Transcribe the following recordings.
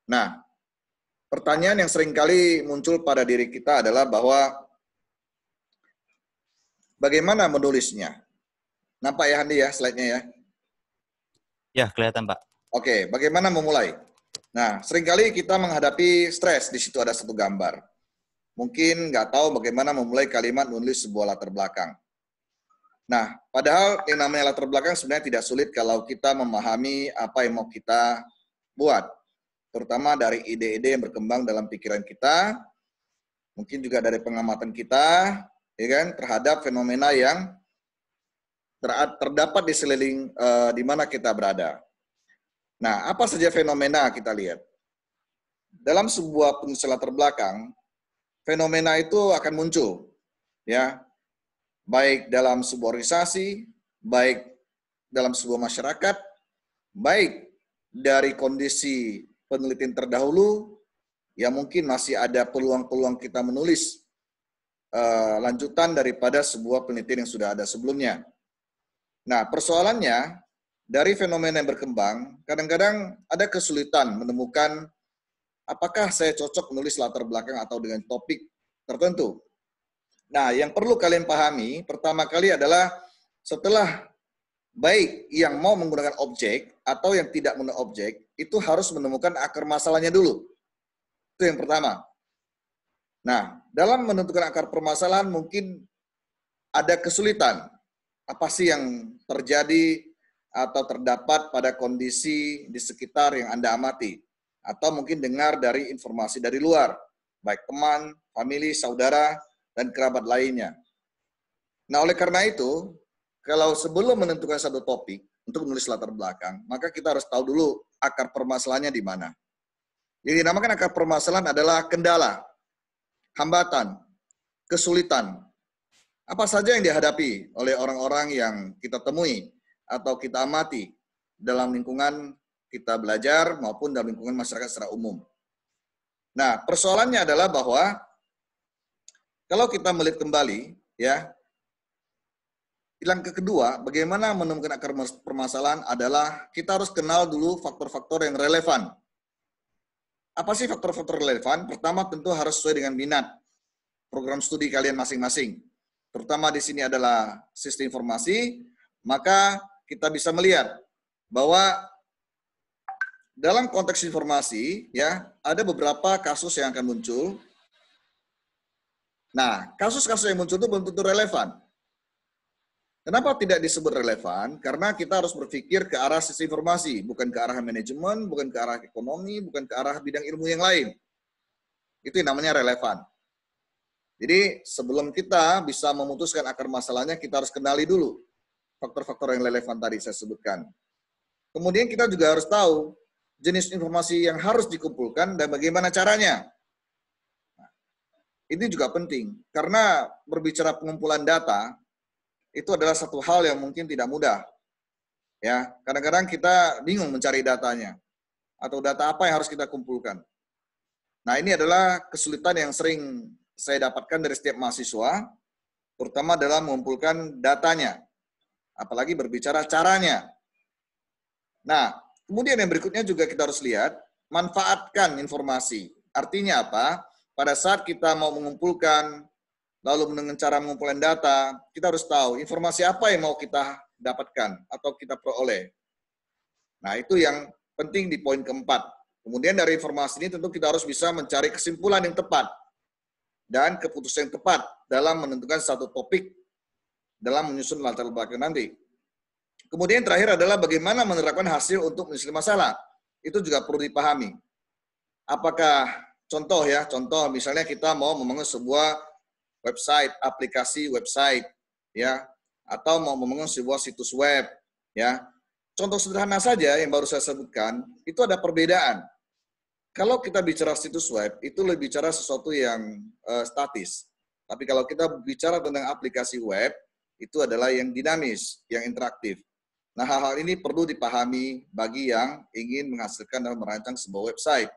Nah, pertanyaan yang seringkali muncul pada diri kita adalah bahwa bagaimana menulisnya? Nampak ya Handi ya slide-nya ya? Ya, kelihatan Pak. Oke, bagaimana memulai? Nah, seringkali kita menghadapi stres, di situ ada satu gambar. Mungkin nggak tahu bagaimana memulai kalimat menulis sebuah latar belakang. Nah, padahal yang namanya latar belakang sebenarnya tidak sulit kalau kita memahami apa yang mau kita buat. Terutama dari ide-ide yang berkembang dalam pikiran kita, mungkin juga dari pengamatan kita, ya kan, terhadap fenomena yang terdapat di sekeliling di mana kita berada. Nah, apa saja fenomena kita lihat? Dalam sebuah penulisan latar belakang, fenomena itu akan muncul, ya, baik dalam sebuah organisasi, baik dalam sebuah masyarakat, baik dari kondisi penelitian terdahulu, ya mungkin masih ada peluang-peluang kita menulis lanjutan daripada sebuah penelitian yang sudah ada sebelumnya. Nah, persoalannya dari fenomena yang berkembang, kadang-kadang ada kesulitan menemukan apakah saya cocok menulis latar belakang atau dengan topik tertentu. Nah, yang perlu kalian pahami pertama kali adalah setelah baik yang mau menggunakan objek atau yang tidak menggunakan objek, itu harus menemukan akar masalahnya dulu. Itu yang pertama. Nah, dalam menentukan akar permasalahan mungkin ada kesulitan. Apa sih yang terjadi atau terdapat pada kondisi di sekitar yang Anda amati? Atau mungkin dengar dari informasi dari luar, baik teman, famili, saudara, dan kerabat lainnya. Nah, oleh karena itu, kalau sebelum menentukan satu topik untuk menulis latar belakang, maka kita harus tahu dulu akar permasalahannya di mana. Yang dinamakan akar permasalahan adalah kendala, hambatan, kesulitan. Apa saja yang dihadapi oleh orang-orang yang kita temui atau kita amati dalam lingkungan kita belajar maupun dalam lingkungan masyarakat secara umum. Nah, persoalannya adalah bahwa kalau kita melihat kembali, ya, yang kedua, bagaimana menemukan akar permasalahan adalah kita harus kenal dulu faktor-faktor yang relevan. Apa sih faktor-faktor relevan? Pertama tentu harus sesuai dengan minat program studi kalian masing-masing. Terutama di sini adalah sistem informasi, maka kita bisa melihat bahwa dalam konteks informasi ya ada beberapa kasus yang akan muncul. Nah, kasus-kasus yang muncul itu belum tentu relevan. Kenapa tidak disebut relevan? Karena kita harus berpikir ke arah sisi informasi, bukan ke arah manajemen, bukan ke arah ekonomi, bukan ke arah bidang ilmu yang lain. Itu yang namanya relevan. Jadi sebelum kita bisa memutuskan akar masalahnya, kita harus kenali dulu faktor-faktor yang relevan tadi saya sebutkan. Kemudian kita juga harus tahu jenis informasi yang harus dikumpulkan dan bagaimana caranya. Nah, ini juga penting, karena berbicara pengumpulan data, itu adalah satu hal yang mungkin tidak mudah. Ya, kadang-kadang kita bingung mencari datanya atau data apa yang harus kita kumpulkan. Nah, ini adalah kesulitan yang sering saya dapatkan dari setiap mahasiswa, terutama dalam mengumpulkan datanya, apalagi berbicara caranya. Nah, kemudian yang berikutnya juga kita harus lihat, manfaatkan informasi. Artinya apa? Pada saat kita mau mengumpulkan lalu dengan cara mengumpulkan data, kita harus tahu informasi apa yang mau kita dapatkan atau kita peroleh. Nah, itu yang penting di poin keempat. Kemudian dari informasi ini tentu kita harus bisa mencari kesimpulan yang tepat dan keputusan yang tepat dalam menentukan satu topik dalam menyusun latar belakang nanti. Kemudian terakhir adalah bagaimana menerapkan hasil untuk menyelesaikan masalah. Itu juga perlu dipahami. Apakah contoh misalnya kita mau membangun sebuah website, aplikasi website, ya, atau mau membangun sebuah situs web, ya. Contoh sederhana saja yang baru saya sebutkan, itu ada perbedaan. Kalau kita bicara situs web, itu lebih bicara sesuatu yang statis. Tapi kalau kita bicara tentang aplikasi web, itu adalah yang dinamis, yang interaktif. Nah, hal-hal ini perlu dipahami bagi yang ingin menghasilkan dan merancang sebuah website.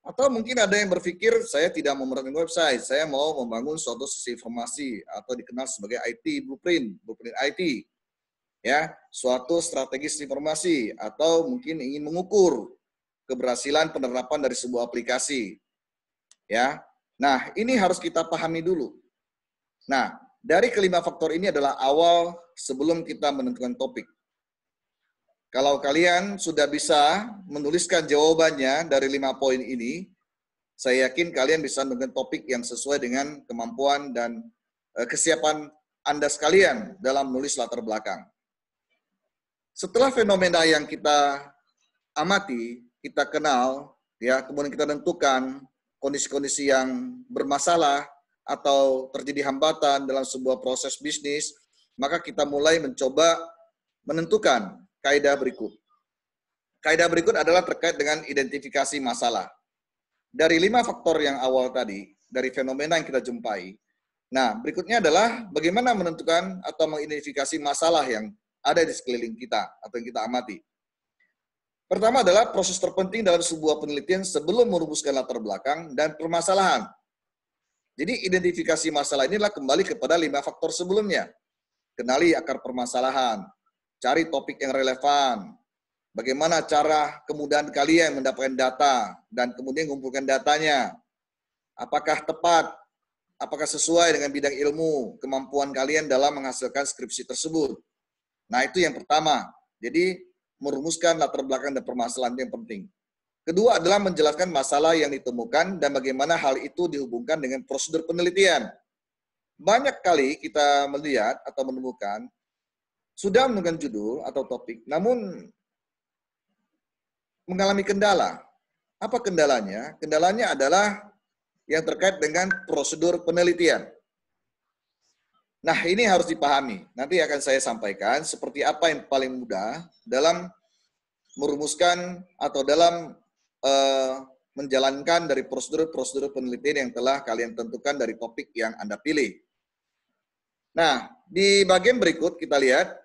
Atau mungkin ada yang berpikir, saya tidak mau merancang website, saya mau membangun suatu sisi informasi atau dikenal sebagai IT blueprint IT, ya, suatu strategis informasi atau mungkin ingin mengukur keberhasilan penerapan dari sebuah aplikasi. Ya. Nah, ini harus kita pahami dulu. Nah, dari kelima faktor ini adalah awal sebelum kita menentukan topik. Kalau kalian sudah bisa menuliskan jawabannya dari 5 poin ini, saya yakin kalian bisa menemukan topik yang sesuai dengan kemampuan dan kesiapan Anda sekalian dalam menulis latar belakang. Setelah fenomena yang kita amati, kita kenal, ya, kemudian kita tentukan kondisi-kondisi yang bermasalah atau terjadi hambatan dalam sebuah proses bisnis, maka kita mulai mencoba menentukan kaidah berikut. Kaidah berikut adalah terkait dengan identifikasi masalah. Dari 5 faktor yang awal tadi, dari fenomena yang kita jumpai, nah berikutnya adalah bagaimana menentukan atau mengidentifikasi masalah yang ada di sekeliling kita atau yang kita amati. Pertama adalah proses terpenting dalam sebuah penelitian sebelum merumuskan latar belakang dan permasalahan. Jadi identifikasi masalah inilah kembali kepada 5 faktor sebelumnya. Kenali akar permasalahan, cari topik yang relevan, bagaimana cara kemudahan kalian mendapatkan data dan kemudian mengumpulkan datanya, apakah tepat, apakah sesuai dengan bidang ilmu, kemampuan kalian dalam menghasilkan skripsi tersebut. Nah, itu yang pertama. Jadi, merumuskan latar belakang dan permasalahan yang penting. Kedua adalah menjelaskan masalah yang ditemukan dan bagaimana hal itu dihubungkan dengan prosedur penelitian. Banyak kali kita melihat atau menemukan, sudah menemukan judul atau topik, namun mengalami kendala. Apa kendalanya? Kendalanya adalah yang terkait dengan prosedur penelitian. Nah, ini harus dipahami. Nanti akan saya sampaikan seperti apa yang paling mudah dalam merumuskan atau dalam menjalankan dari prosedur-prosedur penelitian yang telah kalian tentukan dari topik yang Anda pilih. Nah, di bagian berikut kita lihat,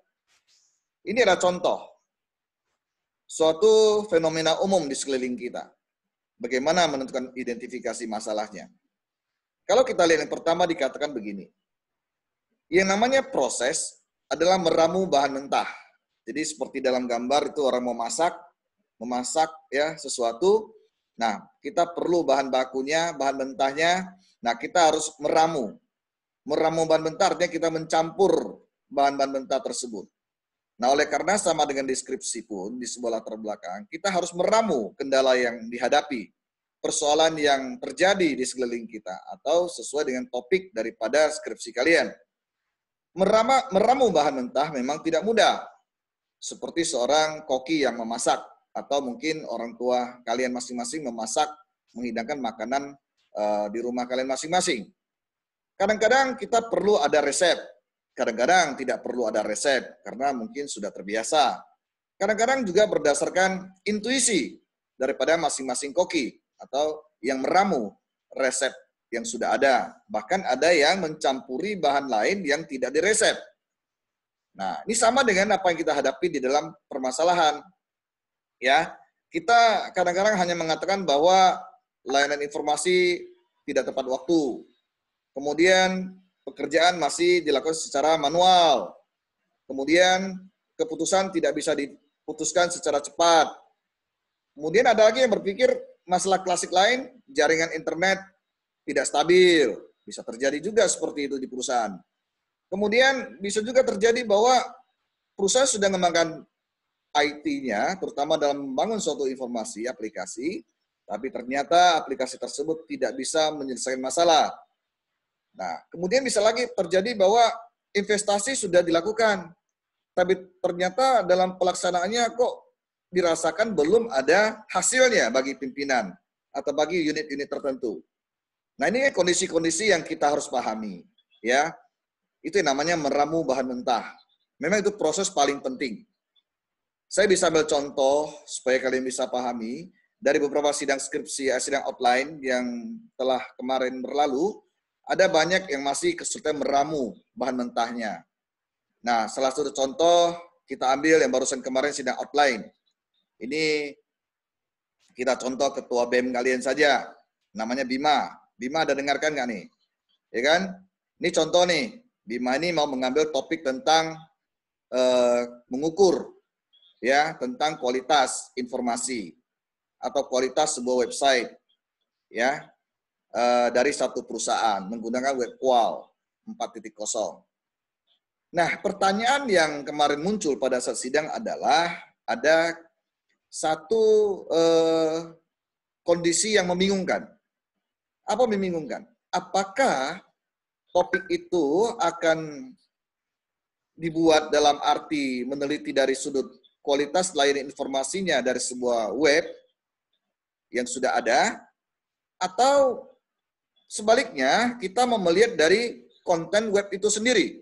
ini ada contoh suatu fenomena umum di sekeliling kita. Bagaimana menentukan identifikasi masalahnya. Kalau kita lihat yang pertama dikatakan begini, yang namanya proses adalah meramu bahan mentah. Jadi seperti dalam gambar itu orang mau memasak ya sesuatu. Nah, kita perlu bahan bakunya, bahan mentahnya. Nah, kita harus meramu. Meramu bahan mentah artinya kita mencampur bahan-bahan mentah tersebut. Nah, oleh karena sama dengan deskripsi pun di sebuah latar belakang, kita harus meramu kendala yang dihadapi, persoalan yang terjadi di sekeliling kita, atau sesuai dengan topik daripada skripsi kalian. Meramu bahan mentah memang tidak mudah, seperti seorang koki yang memasak, atau mungkin orang tua kalian masing-masing memasak, menghidangkan makanan di rumah kalian masing-masing. Kadang-kadang kita perlu ada resep, kadang-kadang tidak perlu ada resep, karena mungkin sudah terbiasa. Kadang-kadang juga berdasarkan intuisi daripada masing-masing koki, atau yang meramu resep yang sudah ada. Bahkan ada yang mencampuri bahan lain yang tidak diresep. Nah, ini sama dengan apa yang kita hadapi di dalam permasalahan. Ya, kita kadang-kadang hanya mengatakan bahwa layanan informasi tidak tepat waktu. Kemudian pekerjaan masih dilakukan secara manual. Kemudian keputusan tidak bisa diputuskan secara cepat. Kemudian ada lagi yang berpikir masalah klasik lain, jaringan internet tidak stabil. Bisa terjadi juga seperti itu di perusahaan. Kemudian bisa juga terjadi bahwa perusahaan sudah mengembangkan IT-nya, terutama dalam membangun suatu informasi, aplikasi, tapi ternyata aplikasi tersebut tidak bisa menyelesaikan masalah. Nah, kemudian bisa lagi terjadi bahwa investasi sudah dilakukan, tapi ternyata dalam pelaksanaannya kok dirasakan belum ada hasilnya bagi pimpinan atau bagi unit-unit tertentu. Nah, ini kondisi-kondisi yang kita harus pahami, ya. Itu yang namanya meramu bahan mentah. Memang itu proses paling penting. Saya bisa ambil contoh supaya kalian bisa pahami dari beberapa sidang skripsi, sidang outline yang telah kemarin berlalu, ada banyak yang masih kesulitan meramu bahan mentahnya. Nah, salah satu contoh kita ambil yang barusan kemarin sidang outline. Ini kita contoh ketua BEM kalian saja, namanya Bima. Bima ada dengarkan nggak nih? Ya kan? Ini contoh nih, Bima ini mau mengambil topik tentang mengukur, ya, tentang kualitas informasi. atau kualitas sebuah website, ya, dari satu perusahaan menggunakan web qual 4.0. Nah, pertanyaan yang kemarin muncul pada saat sidang adalah ada satu kondisi yang membingungkan. Apa membingungkan? Apakah topik itu akan dibuat dalam arti meneliti dari sudut kualitas layanan informasinya dari sebuah web yang sudah ada, atau sebaliknya kita melihat dari konten web itu sendiri.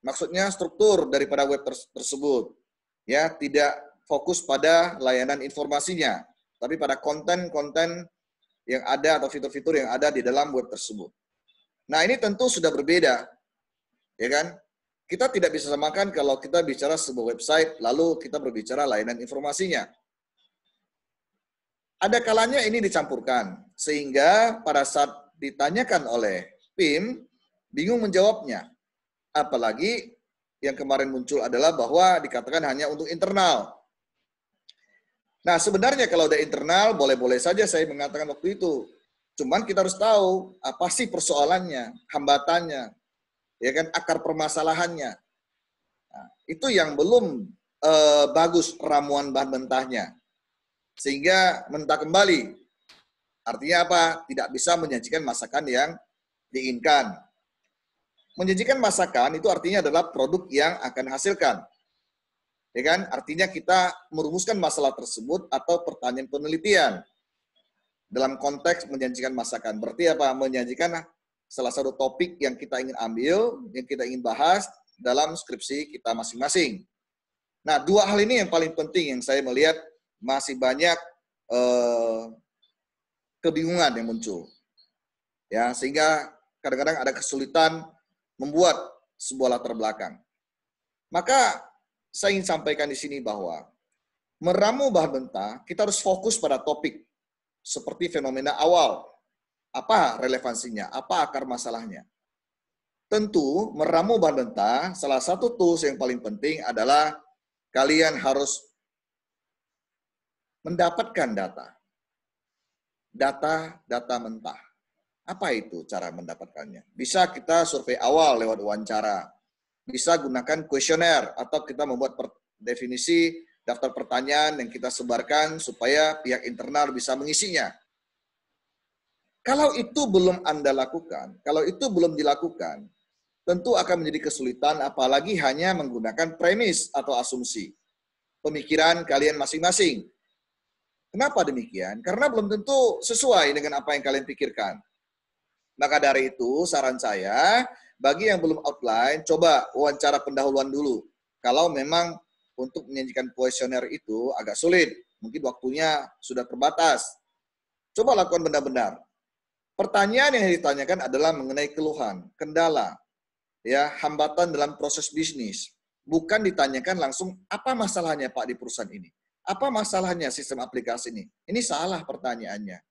Maksudnya struktur daripada web tersebut, ya, tidak fokus pada layanan informasinya, tapi pada konten-konten yang ada atau fitur-fitur yang ada di dalam web tersebut. Nah, ini tentu sudah berbeda, ya kan? Kita tidak bisa samakan kalau kita bicara sebuah website, lalu kita berbicara layanan informasinya. Ada kalanya ini dicampurkan, sehingga pada saat ditanyakan oleh PIM, bingung menjawabnya. Apalagi yang kemarin muncul adalah bahwa dikatakan hanya untuk internal. Nah, sebenarnya kalau udah internal, boleh-boleh saja saya mengatakan waktu itu. Cuman kita harus tahu apa sih persoalannya, hambatannya, ya kan, akar permasalahannya. Nah, itu yang belum bagus ramuan bahan mentahnya. Sehingga mentah kembali. Artinya apa? Tidak bisa menyajikan masakan yang diinginkan. Menyajikan masakan itu artinya adalah produk yang akan hasilkan. Ya kan? Artinya kita merumuskan masalah tersebut atau pertanyaan penelitian dalam konteks menyajikan masakan. Berarti apa? Menyajikan salah satu topik yang kita ingin ambil, yang kita ingin bahas dalam skripsi kita masing-masing. Nah, dua hal ini yang paling penting yang saya melihat masih banyak kebingungan yang muncul. Ya, sehingga kadang-kadang ada kesulitan membuat sebuah latar belakang. Maka saya ingin sampaikan di sini bahwa meramu bahan mentah, kita harus fokus pada topik seperti fenomena awal. Apa relevansinya? Apa akar masalahnya? Tentu meramu bahan mentah, salah satu tools yang paling penting adalah kalian harus mendapatkan data mentah. Apa itu cara mendapatkannya? Bisa kita survei awal lewat wawancara, bisa gunakan kuesioner, atau kita membuat definisi daftar pertanyaan yang kita sebarkan supaya pihak internal bisa mengisinya. Kalau itu belum Anda lakukan, kalau itu belum dilakukan, tentu akan menjadi kesulitan, apalagi hanya menggunakan premis atau asumsi pemikiran kalian masing-masing. Kenapa demikian? Karena belum tentu sesuai dengan apa yang kalian pikirkan. Maka dari itu, saran saya, bagi yang belum outline, coba wawancara pendahuluan dulu. Kalau memang untuk menyajikan kuesioner itu agak sulit, mungkin waktunya sudah terbatas. Coba lakukan benar-benar. Pertanyaan yang ditanyakan adalah mengenai keluhan, kendala, ya, hambatan dalam proses bisnis. Bukan ditanyakan langsung, apa masalahnya Pak di perusahaan ini? Apa masalahnya sistem aplikasi ini? Ini salah pertanyaannya.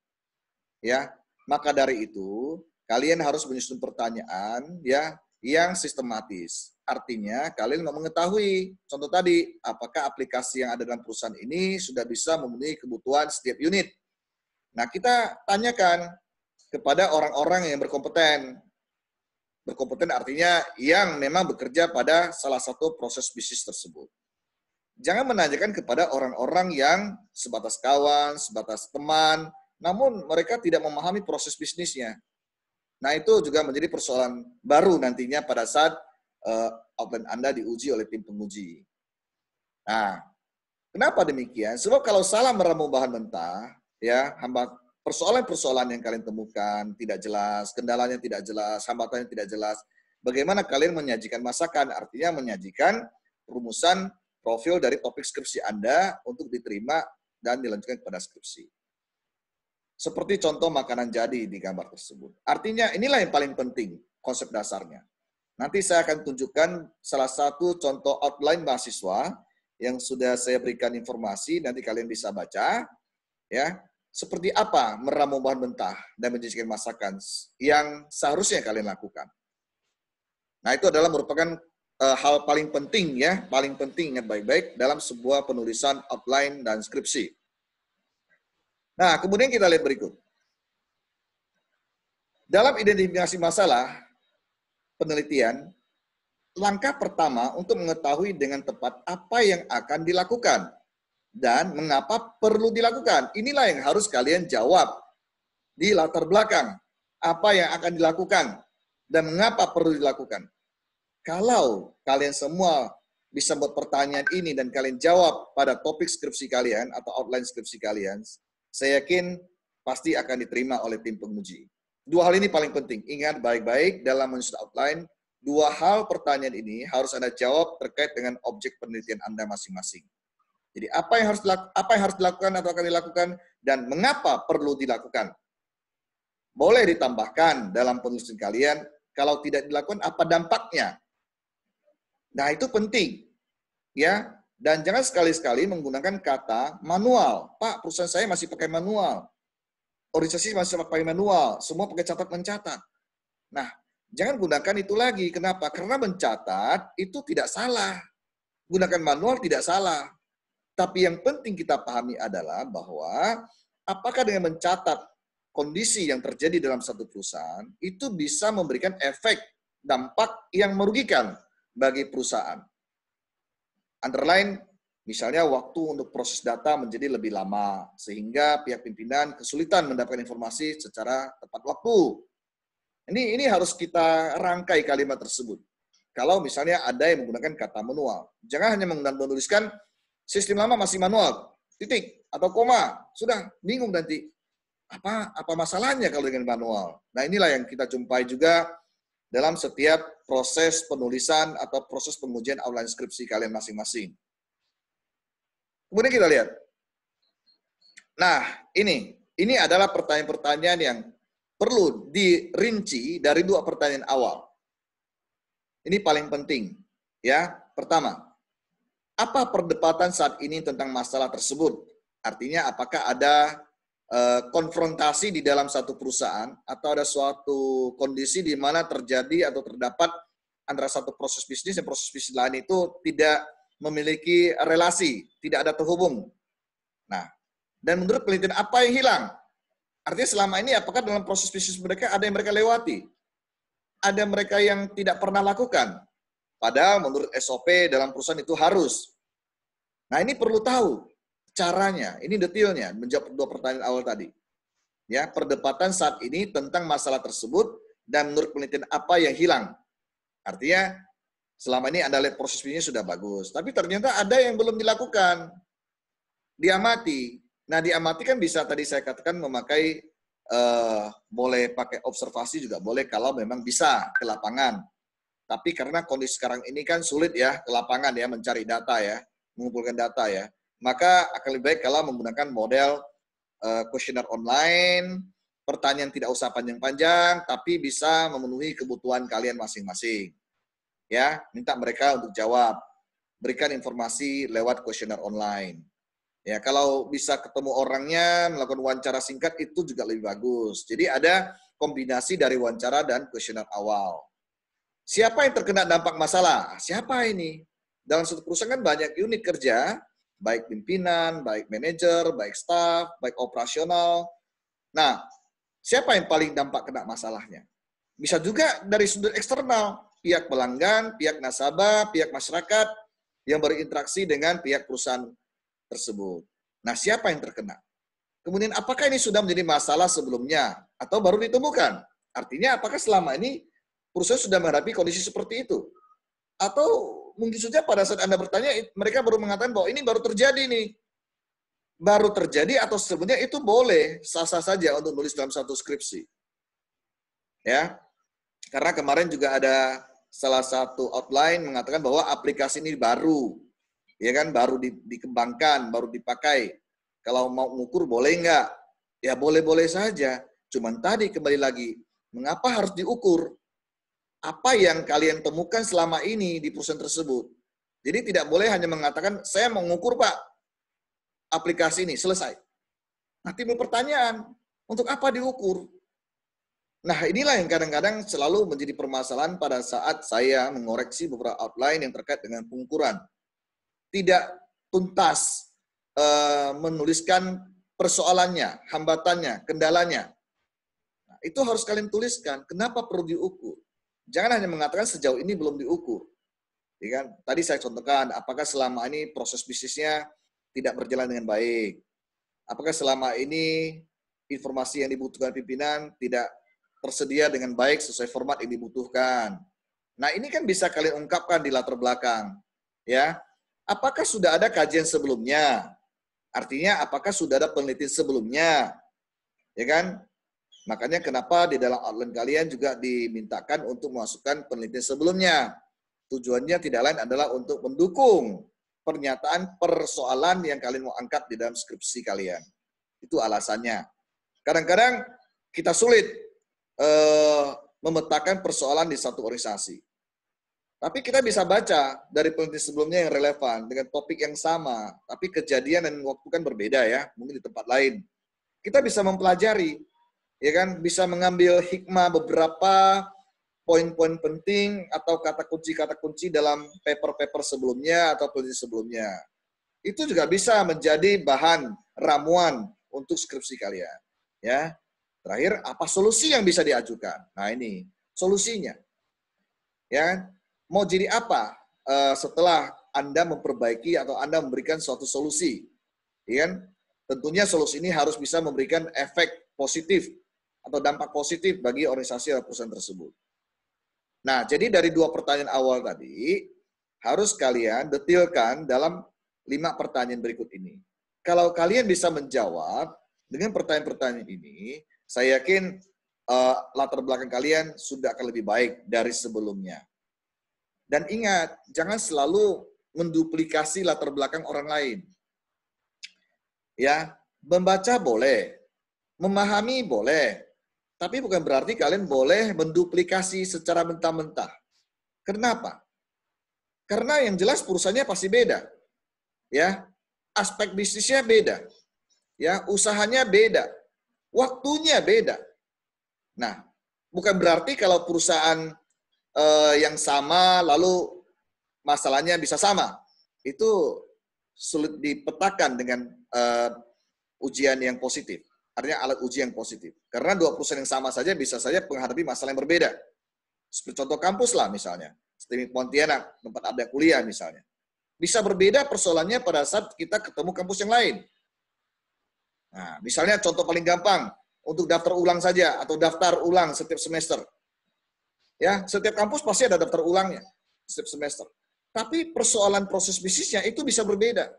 Ya, maka dari itu kalian harus menyusun pertanyaan, ya, yang sistematis. Artinya kalian mau mengetahui, contoh tadi, apakah aplikasi yang ada dalam perusahaan ini sudah bisa memenuhi kebutuhan setiap unit. Nah, kita tanyakan kepada orang-orang yang berkompeten. Berkompeten artinya yang memang bekerja pada salah satu proses bisnis tersebut. Jangan menanyakan kepada orang-orang yang sebatas kawan, sebatas teman, namun mereka tidak memahami proses bisnisnya. Nah, itu juga menjadi persoalan baru nantinya pada saat outline Anda diuji oleh tim penguji. Nah, kenapa demikian? Sebab kalau salah meramu bahan mentah, ya, persoalan-persoalan yang kalian temukan tidak jelas, kendalanya tidak jelas, hambatannya tidak jelas. Bagaimana kalian menyajikan masakan? Artinya menyajikan rumusan profil dari topik skripsi Anda untuk diterima dan dilanjutkan kepada skripsi. Seperti contoh makanan jadi di gambar tersebut. Artinya inilah yang paling penting, konsep dasarnya. Nanti saya akan tunjukkan salah satu contoh outline mahasiswa yang sudah saya berikan informasi, nanti kalian bisa baca, ya, seperti apa meramu bahan mentah dan menyajikan masakan yang seharusnya kalian lakukan. Nah, itu adalah merupakan hal paling penting, ya, paling penting, ingat baik-baik dalam sebuah penulisan outline dan skripsi. Nah, kemudian kita lihat berikut. Dalam identifikasi masalah penelitian, langkah pertama untuk mengetahui dengan tepat apa yang akan dilakukan dan mengapa perlu dilakukan. Inilah yang harus kalian jawab di latar belakang. Apa yang akan dilakukan dan mengapa perlu dilakukan. Kalau kalian semua bisa buat pertanyaan ini dan kalian jawab pada topik skripsi kalian atau outline skripsi kalian, saya yakin pasti akan diterima oleh tim penguji. Dua hal ini paling penting. Ingat baik-baik dalam menyusun outline, dua hal pertanyaan ini harus Anda jawab terkait dengan objek penelitian Anda masing-masing. Jadi apa yang harus dilakukan atau akan dilakukan dan mengapa perlu dilakukan. Boleh ditambahkan dalam penulisan kalian, kalau tidak dilakukan apa dampaknya. Nah, itu penting. Ya, dan jangan sekali-sekali menggunakan kata manual. Pak, perusahaan saya masih pakai manual. Organisasi masih pakai manual, semua pakai catat-mencatat. Nah, jangan gunakan itu lagi. Kenapa? Karena mencatat itu tidak salah. Gunakan manual tidak salah. Tapi yang penting kita pahami adalah bahwa apakah dengan mencatat kondisi yang terjadi dalam satu perusahaan, itu bisa memberikan efek, dampak yang merugikan bagi perusahaan. Antara lain, misalnya waktu untuk proses data menjadi lebih lama, sehingga pihak pimpinan kesulitan mendapatkan informasi secara tepat waktu. Ini harus kita rangkai kalimat tersebut. Kalau misalnya ada yang menggunakan kata manual, jangan hanya menuliskan sistem lama masih manual, titik atau koma, sudah bingung nanti apa masalahnya kalau dengan manual. Nah, inilah yang kita jumpai juga dalam setiap proses penulisan atau proses pengujian outline skripsi kalian masing-masing. Kemudian kita lihat. Nah, ini adalah pertanyaan-pertanyaan yang perlu dirinci dari dua pertanyaan awal. Ini paling penting, ya. Pertama, apa perdebatan saat ini tentang masalah tersebut? Artinya apakah ada konfrontasi di dalam satu perusahaan atau ada suatu kondisi di mana terjadi atau terdapat antara satu proses bisnis dan proses bisnis lain itu tidak memiliki relasi, tidak ada terhubung. Nah, dan menurut penelitian apa yang hilang? Artinya selama ini apakah dalam proses bisnis mereka ada yang mereka lewati? Ada mereka yang tidak pernah lakukan? Padahal menurut SOP dalam perusahaan itu harus. Nah, ini perlu tahu caranya, ini detailnya, menjawab dua pertanyaan awal tadi. Ya, perdebatan saat ini tentang masalah tersebut dan menurut penelitian apa yang hilang. Artinya, selama ini Anda lihat proses bisnisnya sudah bagus, tapi ternyata ada yang belum dilakukan. Diamati. Nah, diamati kan bisa tadi saya katakan memakai, boleh pakai observasi juga boleh kalau memang bisa ke lapangan. Tapi karena kondisi sekarang ini kan sulit ya ke lapangan ya, mencari data ya, mengumpulkan data ya. Maka akan lebih baik kalau menggunakan model kuesioner online, pertanyaan tidak usah panjang-panjang, tapi bisa memenuhi kebutuhan kalian masing-masing. Ya, minta mereka untuk jawab, berikan informasi lewat kuesioner online. Ya, kalau bisa ketemu orangnya, melakukan wawancara singkat itu juga lebih bagus. Jadi ada kombinasi dari wawancara dan kuesioner awal. Siapa yang terkena dampak masalah? Siapa ini? Dalam satu perusahaan kan banyak unit kerja, baik pimpinan, baik manajer, baik staff, baik operasional. Nah, siapa yang paling dampak kena masalahnya? Bisa juga dari sudut eksternal, pihak pelanggan, pihak nasabah, pihak masyarakat yang berinteraksi dengan pihak perusahaan tersebut. Nah, siapa yang terkena? Kemudian apakah ini sudah menjadi masalah sebelumnya atau baru ditemukan? Artinya apakah selama ini perusahaan sudah menghadapi kondisi seperti itu? Atau mungkin saja pada saat Anda bertanya, mereka baru mengatakan bahwa ini baru terjadi nih. Baru terjadi atau sebenarnya itu boleh, sah-sah saja untuk nulis dalam satu skripsi. Ya, karena kemarin juga ada salah satu outline mengatakan bahwa aplikasi ini baru. Ya kan, baru dikembangkan, baru dipakai. Kalau mau mengukur boleh enggak? Ya boleh-boleh saja. Cuman tadi kembali lagi, mengapa harus diukur? Apa yang kalian temukan selama ini di perusahaan tersebut? Jadi tidak boleh hanya mengatakan, saya mau mengukur Pak, aplikasi ini, selesai. Nah, timbul pertanyaan, untuk apa diukur? Nah, inilah yang kadang-kadang selalu menjadi permasalahan pada saat saya mengoreksi beberapa outline yang terkait dengan pengukuran. Tidak tuntas menuliskan persoalannya, hambatannya, kendalanya. Nah, itu harus kalian tuliskan. Kenapa perlu diukur? Jangan hanya mengatakan sejauh ini belum diukur. Ya kan? Tadi saya contohkan, apakah selama ini proses bisnisnya tidak berjalan dengan baik? Apakah selama ini informasi yang dibutuhkan pimpinan tidak tersedia dengan baik sesuai format yang dibutuhkan? Nah, ini kan bisa kalian ungkapkan di latar belakang. Ya, apakah sudah ada kajian sebelumnya? Artinya, apakah sudah ada penelitian sebelumnya? Ya kan? Makanya kenapa di dalam outline kalian juga dimintakan untuk memasukkan penelitian sebelumnya. Tujuannya tidak lain adalah untuk mendukung pernyataan persoalan yang kalian mau angkat di dalam skripsi kalian. Itu alasannya. Kadang-kadang kita sulit memetakan persoalan di satu organisasi. Tapi kita bisa baca dari penelitian sebelumnya yang relevan dengan topik yang sama, tapi kejadian dan waktu kan berbeda ya, mungkin di tempat lain. Kita bisa mempelajari, ya kan, bisa mengambil hikmah beberapa poin-poin penting atau kata kunci dalam paper-paper sebelumnya atau penelitian sebelumnya. Itu juga bisa menjadi bahan ramuan untuk skripsi kalian. Ya. Terakhir, apa solusi yang bisa diajukan? Nah ini, solusinya. Ya, mau jadi apa setelah Anda memperbaiki atau Anda memberikan suatu solusi? Ya kan? Tentunya solusi ini harus bisa memberikan efek positif atau dampak positif bagi organisasi atau perusahaan tersebut. Nah, jadi dari 2 pertanyaan awal tadi, harus kalian detilkan dalam 5 pertanyaan berikut ini. Kalau kalian bisa menjawab dengan pertanyaan-pertanyaan ini, saya yakin latar belakang kalian sudah akan lebih baik dari sebelumnya. Dan ingat, jangan selalu menduplikasi latar belakang orang lain. Ya, membaca boleh, memahami boleh, tapi bukan berarti kalian boleh menduplikasi secara mentah-mentah. Kenapa? Karena yang jelas perusahaannya pasti beda. Ya, aspek bisnisnya beda. Ya, usahanya beda. Waktunya beda. Nah, bukan berarti kalau perusahaan yang sama lalu masalahnya bisa sama. Itu sulit dipetakan dengan ujian yang positif. Artinya alat uji yang positif. Karena 2 perusahaan yang sama saja bisa saja menghadapi masalah yang berbeda. Seperti contoh kampus lah misalnya. Seperti Pontianak, tempat Anda kuliah misalnya. Bisa berbeda persoalannya pada saat kita ketemu kampus yang lain. Nah, misalnya contoh paling gampang, untuk daftar ulang saja, atau daftar ulang setiap semester. Ya, setiap kampus pasti ada daftar ulangnya, setiap semester. Tapi persoalan proses bisnisnya itu bisa berbeda.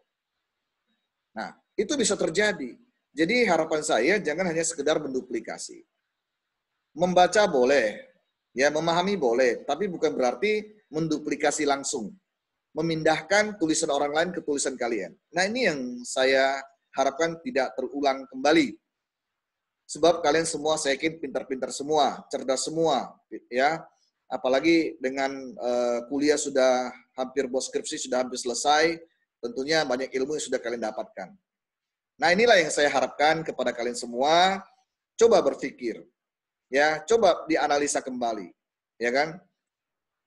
Nah, itu bisa terjadi. Jadi harapan saya jangan hanya sekedar menduplikasi. Membaca boleh, ya memahami boleh, tapi bukan berarti menduplikasi langsung. Memindahkan tulisan orang lain ke tulisan kalian. Nah ini yang saya harapkan tidak terulang kembali. Sebab kalian semua saya yakin pintar-pintar semua, cerdas semua. Ya, apalagi dengan kuliah sudah hampir skripsi sudah hampir selesai, tentunya banyak ilmu yang sudah kalian dapatkan. Nah inilah yang saya harapkan kepada kalian semua, coba berpikir, ya coba dianalisa kembali, ya kan?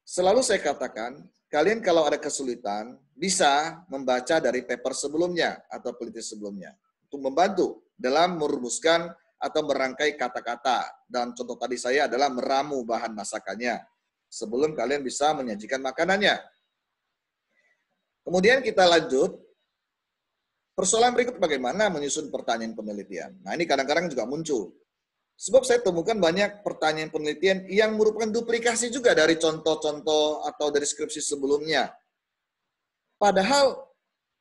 Selalu saya katakan, kalian kalau ada kesulitan bisa membaca dari paper sebelumnya atau penelitian sebelumnya untuk membantu dalam merumuskan atau merangkai kata-kata. Dalam contoh tadi saya adalah meramu bahan masakannya sebelum kalian bisa menyajikan makanannya. Kemudian kita lanjut. Persoalan berikut bagaimana menyusun pertanyaan penelitian. Nah ini kadang-kadang juga muncul. Sebab saya temukan banyak pertanyaan penelitian yang merupakan duplikasi juga dari contoh-contoh atau dari skripsi sebelumnya. Padahal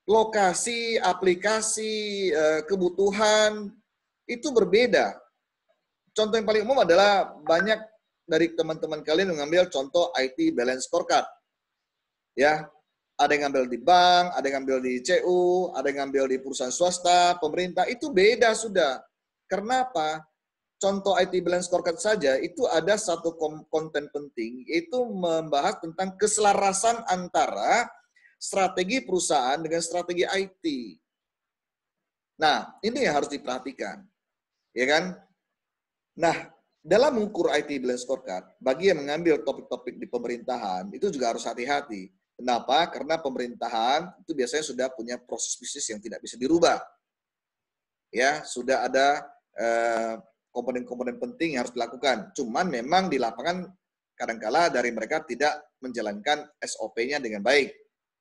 lokasi, aplikasi, kebutuhan itu berbeda. Contoh yang paling umum adalah banyak dari teman-teman kalian mengambil contoh IT balance scorecard. Ya, ada yang ngambil di bank, ada yang ngambil di CU, ada yang ngambil di perusahaan swasta, pemerintah, itu beda sudah. Karena apa? Contoh IT balance scorecard saja, itu ada satu konten penting, yaitu membahas tentang keselarasan antara strategi perusahaan dengan strategi IT. Nah, ini yang harus diperhatikan. Ya kan? Nah, dalam mengukur IT balance scorecard, bagi yang mengambil topik-topik di pemerintahan, itu juga harus hati-hati. Kenapa? Karena pemerintahan itu biasanya sudah punya proses bisnis yang tidak bisa dirubah. Ya, sudah ada komponen-komponen penting yang harus dilakukan. Cuman memang di lapangan kadangkala dari mereka tidak menjalankan SOP-nya dengan baik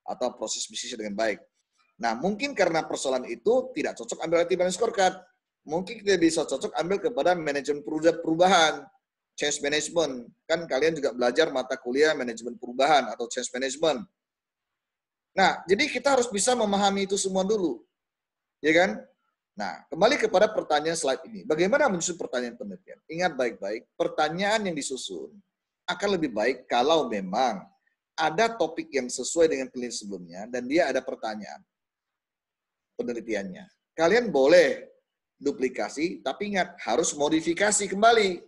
atau proses bisnisnya dengan baik. Nah, mungkin karena persoalan itu tidak cocok ambil IT Management Scorecard. Mungkin kita bisa cocok ambil kepada manajemen perubahan, change management. Kan kalian juga belajar mata kuliah manajemen perubahan atau change management. Nah, jadi kita harus bisa memahami itu semua dulu. Ya kan? Nah, kembali kepada pertanyaan slide ini. Bagaimana menyusun pertanyaan penelitian? Ingat baik-baik, pertanyaan yang disusun akan lebih baik kalau memang ada topik yang sesuai dengan penelitian sebelumnya dan dia ada pertanyaan penelitiannya. Kalian boleh duplikasi, tapi ingat harus modifikasi kembali.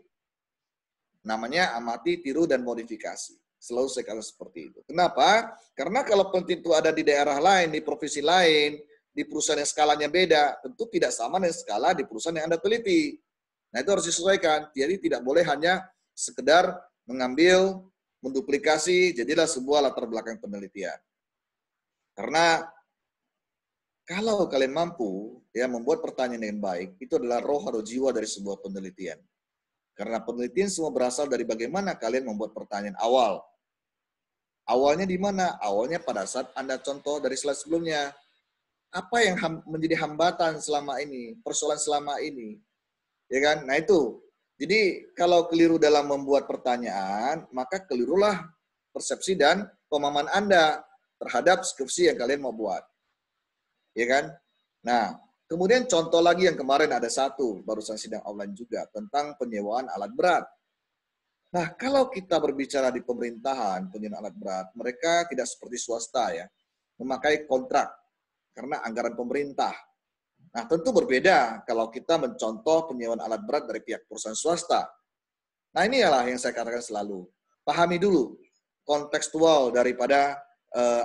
Namanya amati, tiru, dan modifikasi. Selalu saya katakan seperti itu. Kenapa? Karena kalau penelitian itu ada di daerah lain, di provinsi lain, di perusahaan yang skalanya beda, tentu tidak sama dengan skala di perusahaan yang Anda teliti. Nah, itu harus disesuaikan. Jadi tidak boleh hanya sekedar mengambil, menduplikasi, jadilah sebuah latar belakang penelitian. Karena kalau kalian mampu ya membuat pertanyaan dengan baik, itu adalah roh atau jiwa dari sebuah penelitian. Karena penelitian semua berasal dari bagaimana kalian membuat pertanyaan awal. Awalnya di mana? Awalnya pada saat Anda contoh dari slide sebelumnya. Apa yang menjadi hambatan selama ini, persoalan selama ini, ya kan? Nah itu, jadi kalau keliru dalam membuat pertanyaan, maka kelirulah persepsi dan pemahaman Anda terhadap skripsi yang kalian mau buat, ya kan? Nah, kemudian contoh lagi yang kemarin ada satu, barusan sidang online juga, tentang penyewaan alat berat. Nah, kalau kita berbicara di pemerintahan, penyewaan alat berat, mereka tidak seperti swasta ya, memakai kontrak karena anggaran pemerintah. Nah, tentu berbeda kalau kita mencontoh penyewaan alat berat dari pihak perusahaan swasta. Nah, inilah yang saya katakan selalu. Pahami dulu kontekstual daripada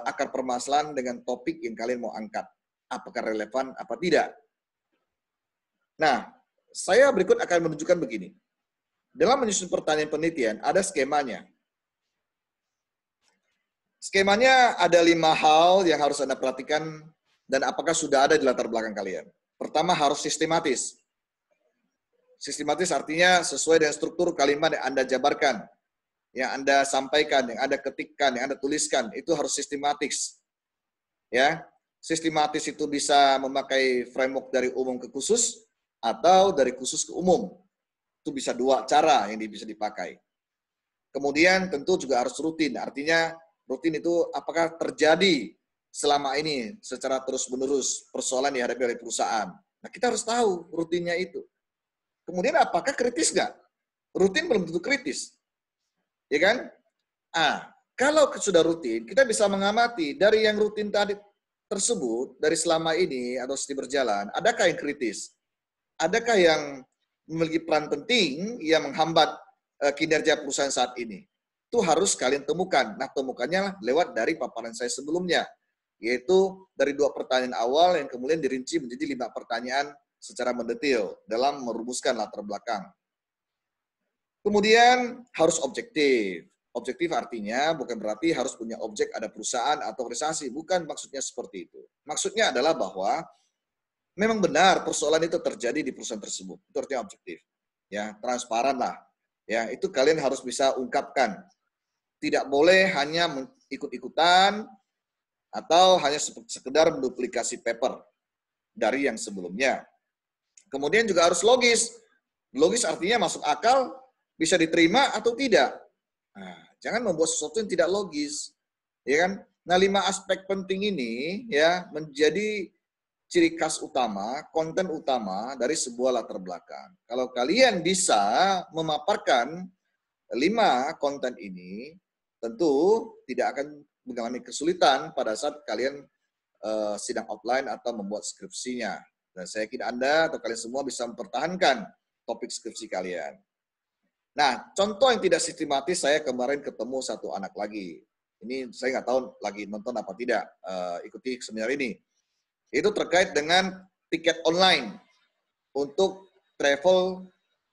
akar permasalahan dengan topik yang kalian mau angkat. Apakah relevan, apa tidak. Nah, saya berikut akan menunjukkan begini. Dalam menyusun pertanyaan penelitian, ada skemanya. Skemanya ada 5 hal yang harus Anda perhatikan dan apakah sudah ada di latar belakang kalian. Pertama, harus sistematis. Sistematis artinya sesuai dengan struktur kalimat yang Anda jabarkan, yang Anda sampaikan, yang Anda ketikkan, yang Anda tuliskan, itu harus sistematis. Ya, sistematis itu bisa memakai framework dari umum ke khusus atau dari khusus ke umum. Itu bisa dua cara yang bisa dipakai. Kemudian tentu juga harus rutin, artinya rutin itu apakah terjadi selama ini secara terus-menerus persoalan dihadapi oleh perusahaan. Nah, kita harus tahu rutinnya itu. Kemudian apakah kritis nggak? Rutin belum tentu kritis. Ya kan? Kalau sudah rutin, kita bisa mengamati dari yang rutin tadi tersebut, dari selama ini atau setelah berjalan, adakah yang kritis? Adakah yang memiliki peran penting yang menghambat kinerja perusahaan saat ini? Itu harus kalian temukan. Nah, temukannya lewat dari paparan saya sebelumnya, yaitu dari 2 pertanyaan awal yang kemudian dirinci menjadi 5 pertanyaan secara mendetil dalam merumuskan latar belakang. Kemudian harus objektif. Objektif artinya bukan berarti harus punya objek ada perusahaan atau organisasi, bukan maksudnya seperti itu. Maksudnya adalah bahwa memang benar persoalan itu terjadi di perusahaan tersebut. Itu artinya objektif. Ya, transparan lah. Ya, itu kalian harus bisa ungkapkan. Tidak boleh hanya ikut-ikutan atau hanya sekedar menduplikasi paper dari yang sebelumnya. Kemudian juga harus logis. Logis artinya masuk akal, bisa diterima atau tidak. Nah, jangan membuat sesuatu yang tidak logis. Ya kan? Nah, 5 aspek penting ini ya menjadi ciri khas utama, konten utama dari sebuah latar belakang. Kalau kalian bisa memaparkan 5 konten ini, tentu tidak akan mengalami kesulitan pada saat kalian sidang offline atau membuat skripsinya. Dan saya yakin Anda atau kalian semua bisa mempertahankan topik skripsi kalian. Nah, contoh yang tidak sistematis, saya kemarin ketemu satu anak lagi. Ini saya nggak tahu lagi nonton apa tidak, ikuti seminar ini. Itu terkait dengan tiket online untuk travel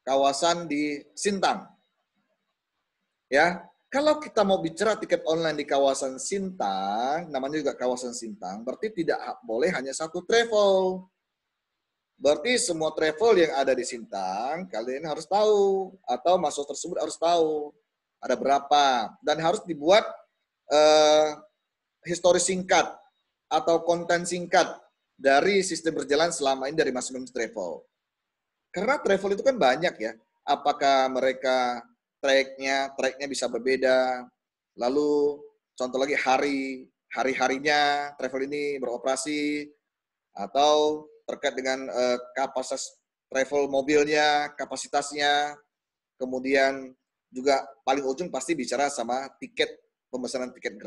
kawasan di Sintang. Ya, kalau kita mau bicara tiket online di kawasan Sintang, namanya juga kawasan Sintang, berarti tidak boleh hanya satu travel. Berarti semua travel yang ada di Sintang, kalian harus tahu. Atau mahasiswa tersebut harus tahu. Ada berapa. Dan harus dibuat histori singkat atau konten singkat dari sistem berjalan selama ini dari masing-masing travel. Karena travel itu kan banyak ya. Apakah mereka tracknya bisa berbeda. Lalu contoh lagi hari-harinya travel ini beroperasi, atau terkait dengan kapasitas travel mobilnya, kapasitasnya, kemudian juga paling ujung pasti bicara sama tiket, pemesanan tiket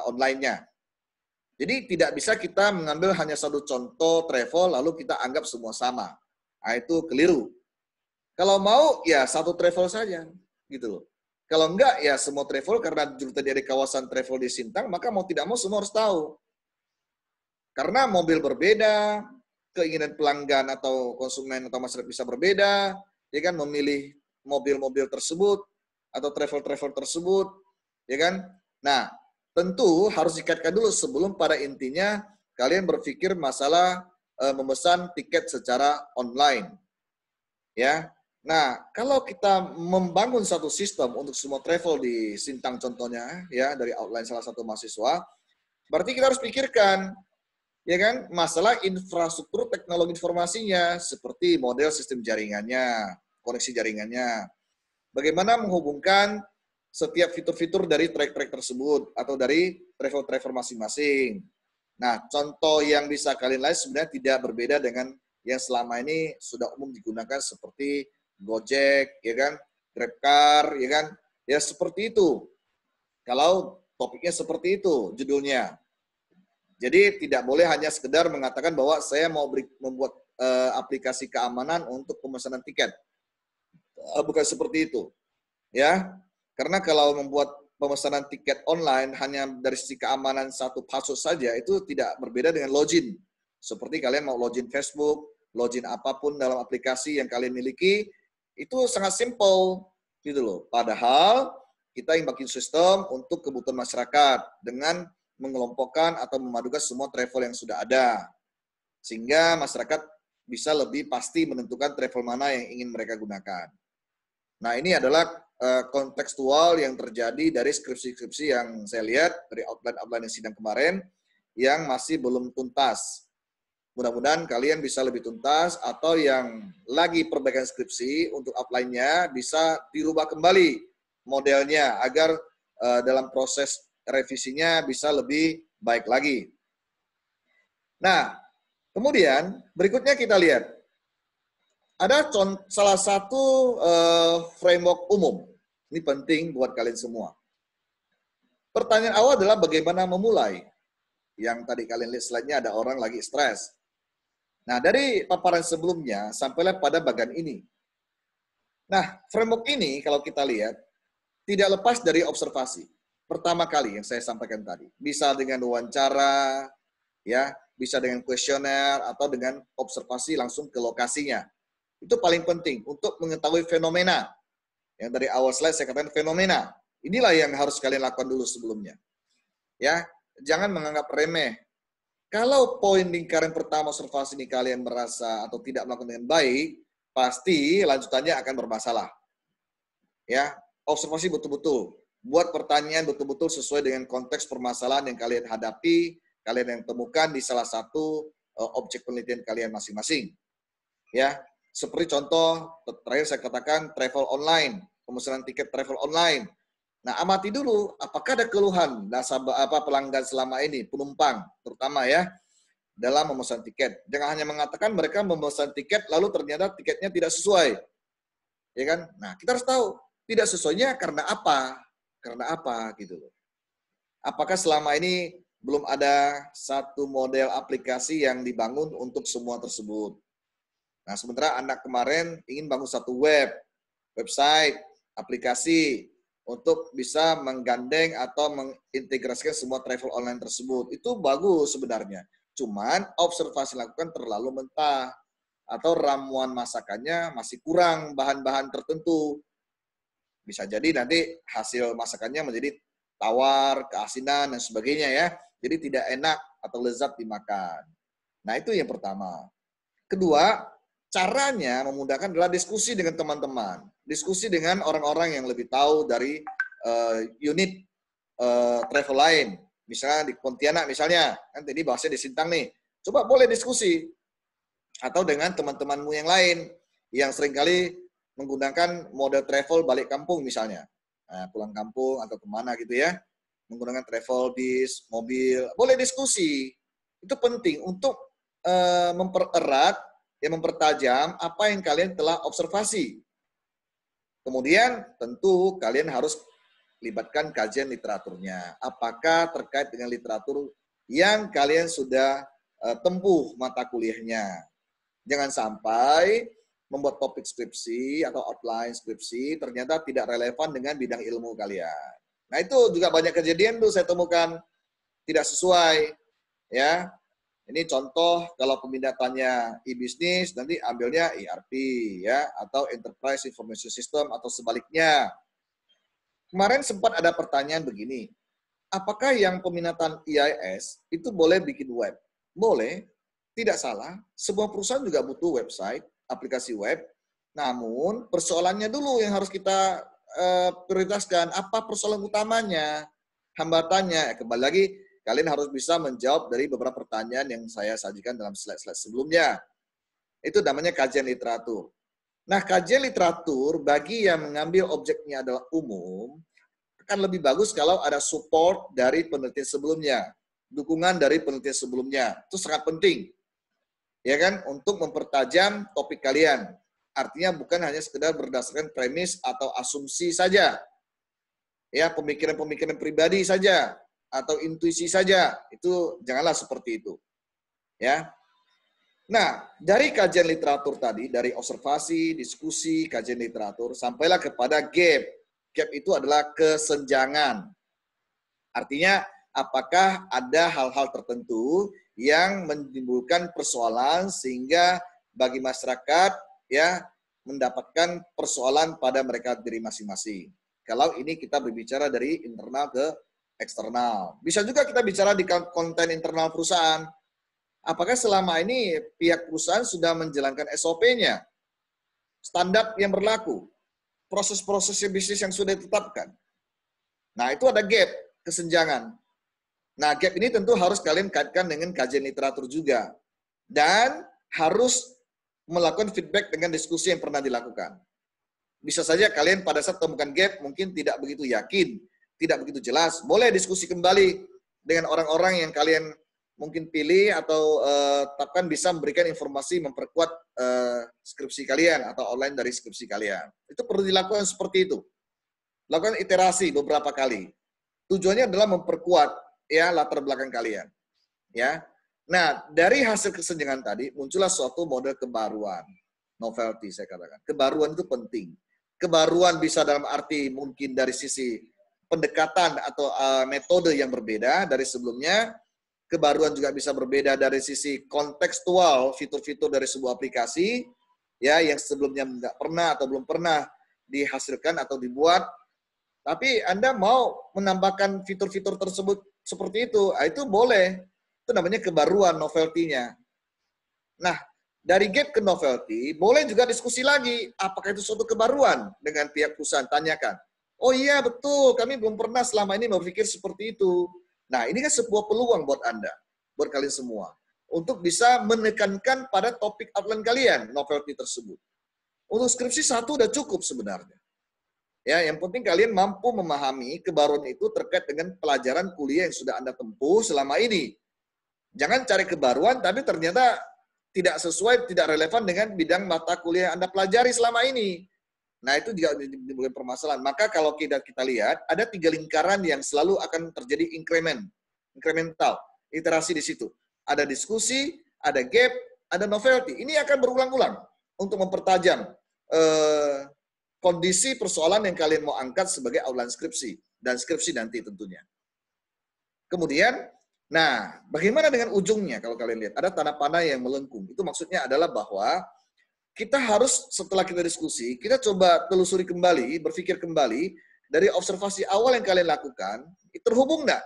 online-nya. Jadi tidak bisa kita mengambil hanya satu contoh travel lalu kita anggap semua sama. Nah, itu keliru. Kalau mau ya satu travel saja, gitu loh. Kalau enggak ya semua travel, karena dulu tadi ada kawasan travel di Sintang, maka mau tidak mau semua harus tahu. Karena mobil berbeda, keinginan pelanggan atau konsumen atau masyarakat bisa berbeda, ya kan, memilih mobil-mobil tersebut atau travel-travel tersebut, ya kan. Nah, tentu harus dikaitkan dulu sebelum pada intinya kalian berpikir masalah memesan tiket secara online. Ya. Nah, kalau kita membangun satu sistem untuk semua travel di Sintang contohnya, ya, dari outline salah satu mahasiswa, berarti kita harus pikirkan, ya kan, masalah infrastruktur teknologi informasinya, seperti model sistem jaringannya, koneksi jaringannya. Bagaimana menghubungkan setiap fitur-fitur dari track-track tersebut atau dari travel-travel masing-masing. Nah, contoh yang bisa kalian lihat sebenarnya tidak berbeda dengan yang selama ini sudah umum digunakan seperti Gojek, ya kan, GrabCar, ya kan, ya seperti itu. Kalau topiknya seperti itu judulnya. Jadi tidak boleh hanya sekedar mengatakan bahwa saya mau membuat aplikasi keamanan untuk pemesanan tiket. Bukan seperti itu, ya. Karena kalau membuat pemesanan tiket online hanya dari sisi keamanan satu password saja, itu tidak berbeda dengan login. Seperti kalian mau login Facebook, login apapun dalam aplikasi yang kalian miliki, itu sangat simple, gitu loh. Padahal kita yang bikin sistem untuk kebutuhan masyarakat dengan mengelompokkan atau memadukan semua travel yang sudah ada. Sehingga masyarakat bisa lebih pasti menentukan travel mana yang ingin mereka gunakan. Nah, ini adalah kontekstual yang terjadi dari skripsi-skripsi yang saya lihat dari outline-outline yang sidang kemarin yang masih belum tuntas. Mudah-mudahan kalian bisa lebih tuntas, atau yang lagi perbaikan skripsi untuk outline-nya bisa dirubah kembali modelnya agar dalam proses revisinya bisa lebih baik lagi. Nah, kemudian berikutnya kita lihat. Ada salah satu framework umum. Ini penting buat kalian semua. Pertanyaan awal adalah bagaimana memulai. Yang tadi kalian lihat slide-nya ada orang lagi stres. Nah, dari paparan sebelumnya sampailah pada bagian ini. Nah, framework ini kalau kita lihat tidak lepas dari observasi. Pertama kali yang saya sampaikan tadi, bisa dengan wawancara, ya, bisa dengan kuesioner atau dengan observasi langsung ke lokasinya. Itu paling penting untuk mengetahui fenomena. Yang dari awal slide saya katakan fenomena. Inilah yang harus kalian lakukan dulu sebelumnya. Ya, jangan menganggap remeh. Kalau poin lingkaran pertama observasi ini kalian merasa atau tidak melakukan dengan baik, pasti lanjutannya akan bermasalah. Ya, observasi betul-betul. Buat pertanyaan betul-betul sesuai dengan konteks permasalahan yang kalian hadapi, kalian yang temukan di salah satu objek penelitian kalian masing-masing. Ya, seperti contoh terakhir saya katakan travel online, pemesanan tiket travel online. Nah, amati dulu apakah ada keluhan nasabah pelanggan selama ini, penumpang terutama ya, dalam memesan tiket. Jangan hanya mengatakan mereka memesan tiket lalu ternyata tiketnya tidak sesuai. Ya kan? Nah, kita harus tahu tidak sesuainya karena apa? Karena apa gitu loh. Apakah selama ini belum ada satu model aplikasi yang dibangun untuk semua tersebut? Nah, sementara anak kemarin ingin bangun satu website, aplikasi untuk bisa menggandeng atau mengintegrasikan semua travel online tersebut. Itu bagus sebenarnya. Cuman observasi lakukan terlalu mentah atau ramuan masakannya masih kurang bahan-bahan tertentu. Bisa jadi nanti hasil masakannya menjadi tawar, keasinan, dan sebagainya ya. Jadi tidak enak atau lezat dimakan. Nah, itu yang pertama. Kedua, caranya memudahkan adalah diskusi dengan teman-teman, diskusi dengan orang-orang yang lebih tahu dari unit travel lain, misalnya di Pontianak misalnya, kan tadi bahasnya di Sintang nih, coba boleh diskusi, atau dengan teman-temanmu yang lain yang seringkali menggunakan mode travel balik kampung misalnya, pulang kampung atau kemana gitu ya, menggunakan travel bis, mobil, boleh diskusi. Itu penting untuk mempererat, mempertajam apa yang kalian telah observasi. Kemudian tentu kalian harus libatkan kajian literaturnya. Apakah terkait dengan literatur yang kalian sudah tempuh mata kuliahnya. Jangan sampai membuat topik skripsi atau outline skripsi ternyata tidak relevan dengan bidang ilmu kalian. Nah itu juga banyak kejadian tuh saya temukan tidak sesuai. Ya, ini contoh kalau pemindahannya e-bisnis nanti ambilnya ERP ya atau Enterprise Information System atau sebaliknya. Kemarin sempat ada pertanyaan begini, apakah yang peminatan IIS itu boleh bikin web? Boleh. Tidak salah, sebuah perusahaan juga butuh website, aplikasi web, namun persoalannya dulu yang harus kita prioritaskan, apa persoalan utamanya, hambatannya, kembali lagi, kalian harus bisa menjawab dari beberapa pertanyaan yang saya sajikan dalam slide-slide sebelumnya. Itu namanya kajian literatur. Nah, kajian literatur bagi yang mengambil objeknya adalah umum, akan lebih bagus kalau ada support dari penelitian sebelumnya, dukungan dari penelitian sebelumnya, itu sangat penting. Ya kan, untuk mempertajam topik kalian. Artinya bukan hanya sekedar berdasarkan premis atau asumsi saja. Ya, pemikiran-pemikiran pribadi saja atau intuisi saja. Itu janganlah seperti itu. Ya. Nah, dari kajian literatur tadi, dari observasi, diskusi, kajian literatur, sampailah kepada gap. Gap itu adalah kesenjangan. Artinya, apakah ada hal-hal tertentu yang menimbulkan persoalan sehingga bagi masyarakat ya mendapatkan persoalan pada mereka diri masing-masing. Kalau ini kita berbicara dari internal ke eksternal. Bisa juga kita bicara di konten internal perusahaan. Apakah selama ini pihak perusahaan sudah menjalankan SOP-nya, standar yang berlaku, proses-proses bisnis yang sudah ditetapkan. Nah, itu ada gap, kesenjangan. Nah, gap ini tentu harus kalian kaitkan dengan kajian literatur juga. Dan harus melakukan feedback dengan diskusi yang pernah dilakukan. Bisa saja kalian pada saat temukan gap mungkin tidak begitu yakin, tidak begitu jelas. Boleh diskusi kembali dengan orang-orang yang kalian mungkin pilih atau tetapkan bisa memberikan informasi memperkuat skripsi kalian atau online dari skripsi kalian. Itu perlu dilakukan seperti itu. Lakukan iterasi beberapa kali. Tujuannya adalah memperkuat ya latar belakang kalian. Ya. Nah, dari hasil kesenjangan tadi muncullah suatu model kebaruan. Novelty saya katakan. Kebaruan itu penting. Kebaruan bisa dalam arti mungkin dari sisi pendekatan atau metode yang berbeda dari sebelumnya. Kebaruan juga bisa berbeda dari sisi kontekstual, fitur-fitur dari sebuah aplikasi ya yang sebelumnya nggak pernah atau belum pernah dihasilkan atau dibuat. Tapi Anda mau menambahkan fitur-fitur tersebut seperti itu boleh. Itu namanya kebaruan novelty-nya. Nah, dari gap ke novelty, boleh juga diskusi lagi. Apakah itu suatu kebaruan dengan pihak perusahaan? Tanyakan. Oh iya, betul. Kami belum pernah selama ini berpikir seperti itu. Nah, ini kan sebuah peluang buat Anda, buat kalian semua. Untuk bisa menekankan pada topik outline kalian, novelty tersebut. Untuk skripsi satu udah cukup sebenarnya. Ya, yang penting kalian mampu memahami kebaruan itu terkait dengan pelajaran kuliah yang sudah Anda tempuh selama ini. Jangan cari kebaruan tapi ternyata tidak sesuai, tidak relevan dengan bidang mata kuliah yang Anda pelajari selama ini. Nah, itu juga menimbulkan permasalahan. Maka kalau kita lihat, ada 3 lingkaran yang selalu akan terjadi incremental, iterasi di situ. Ada diskusi, ada gap, ada novelty. Ini akan berulang-ulang untuk mempertajam kondisi persoalan yang kalian mau angkat sebagai outline skripsi dan skripsi nanti tentunya. Kemudian, nah, bagaimana dengan ujungnya kalau kalian lihat? Ada tanda panah yang melengkung. Itu maksudnya adalah bahwa kita harus setelah kita diskusi, kita coba telusuri kembali, berpikir kembali dari observasi awal yang kalian lakukan, terhubung nggak?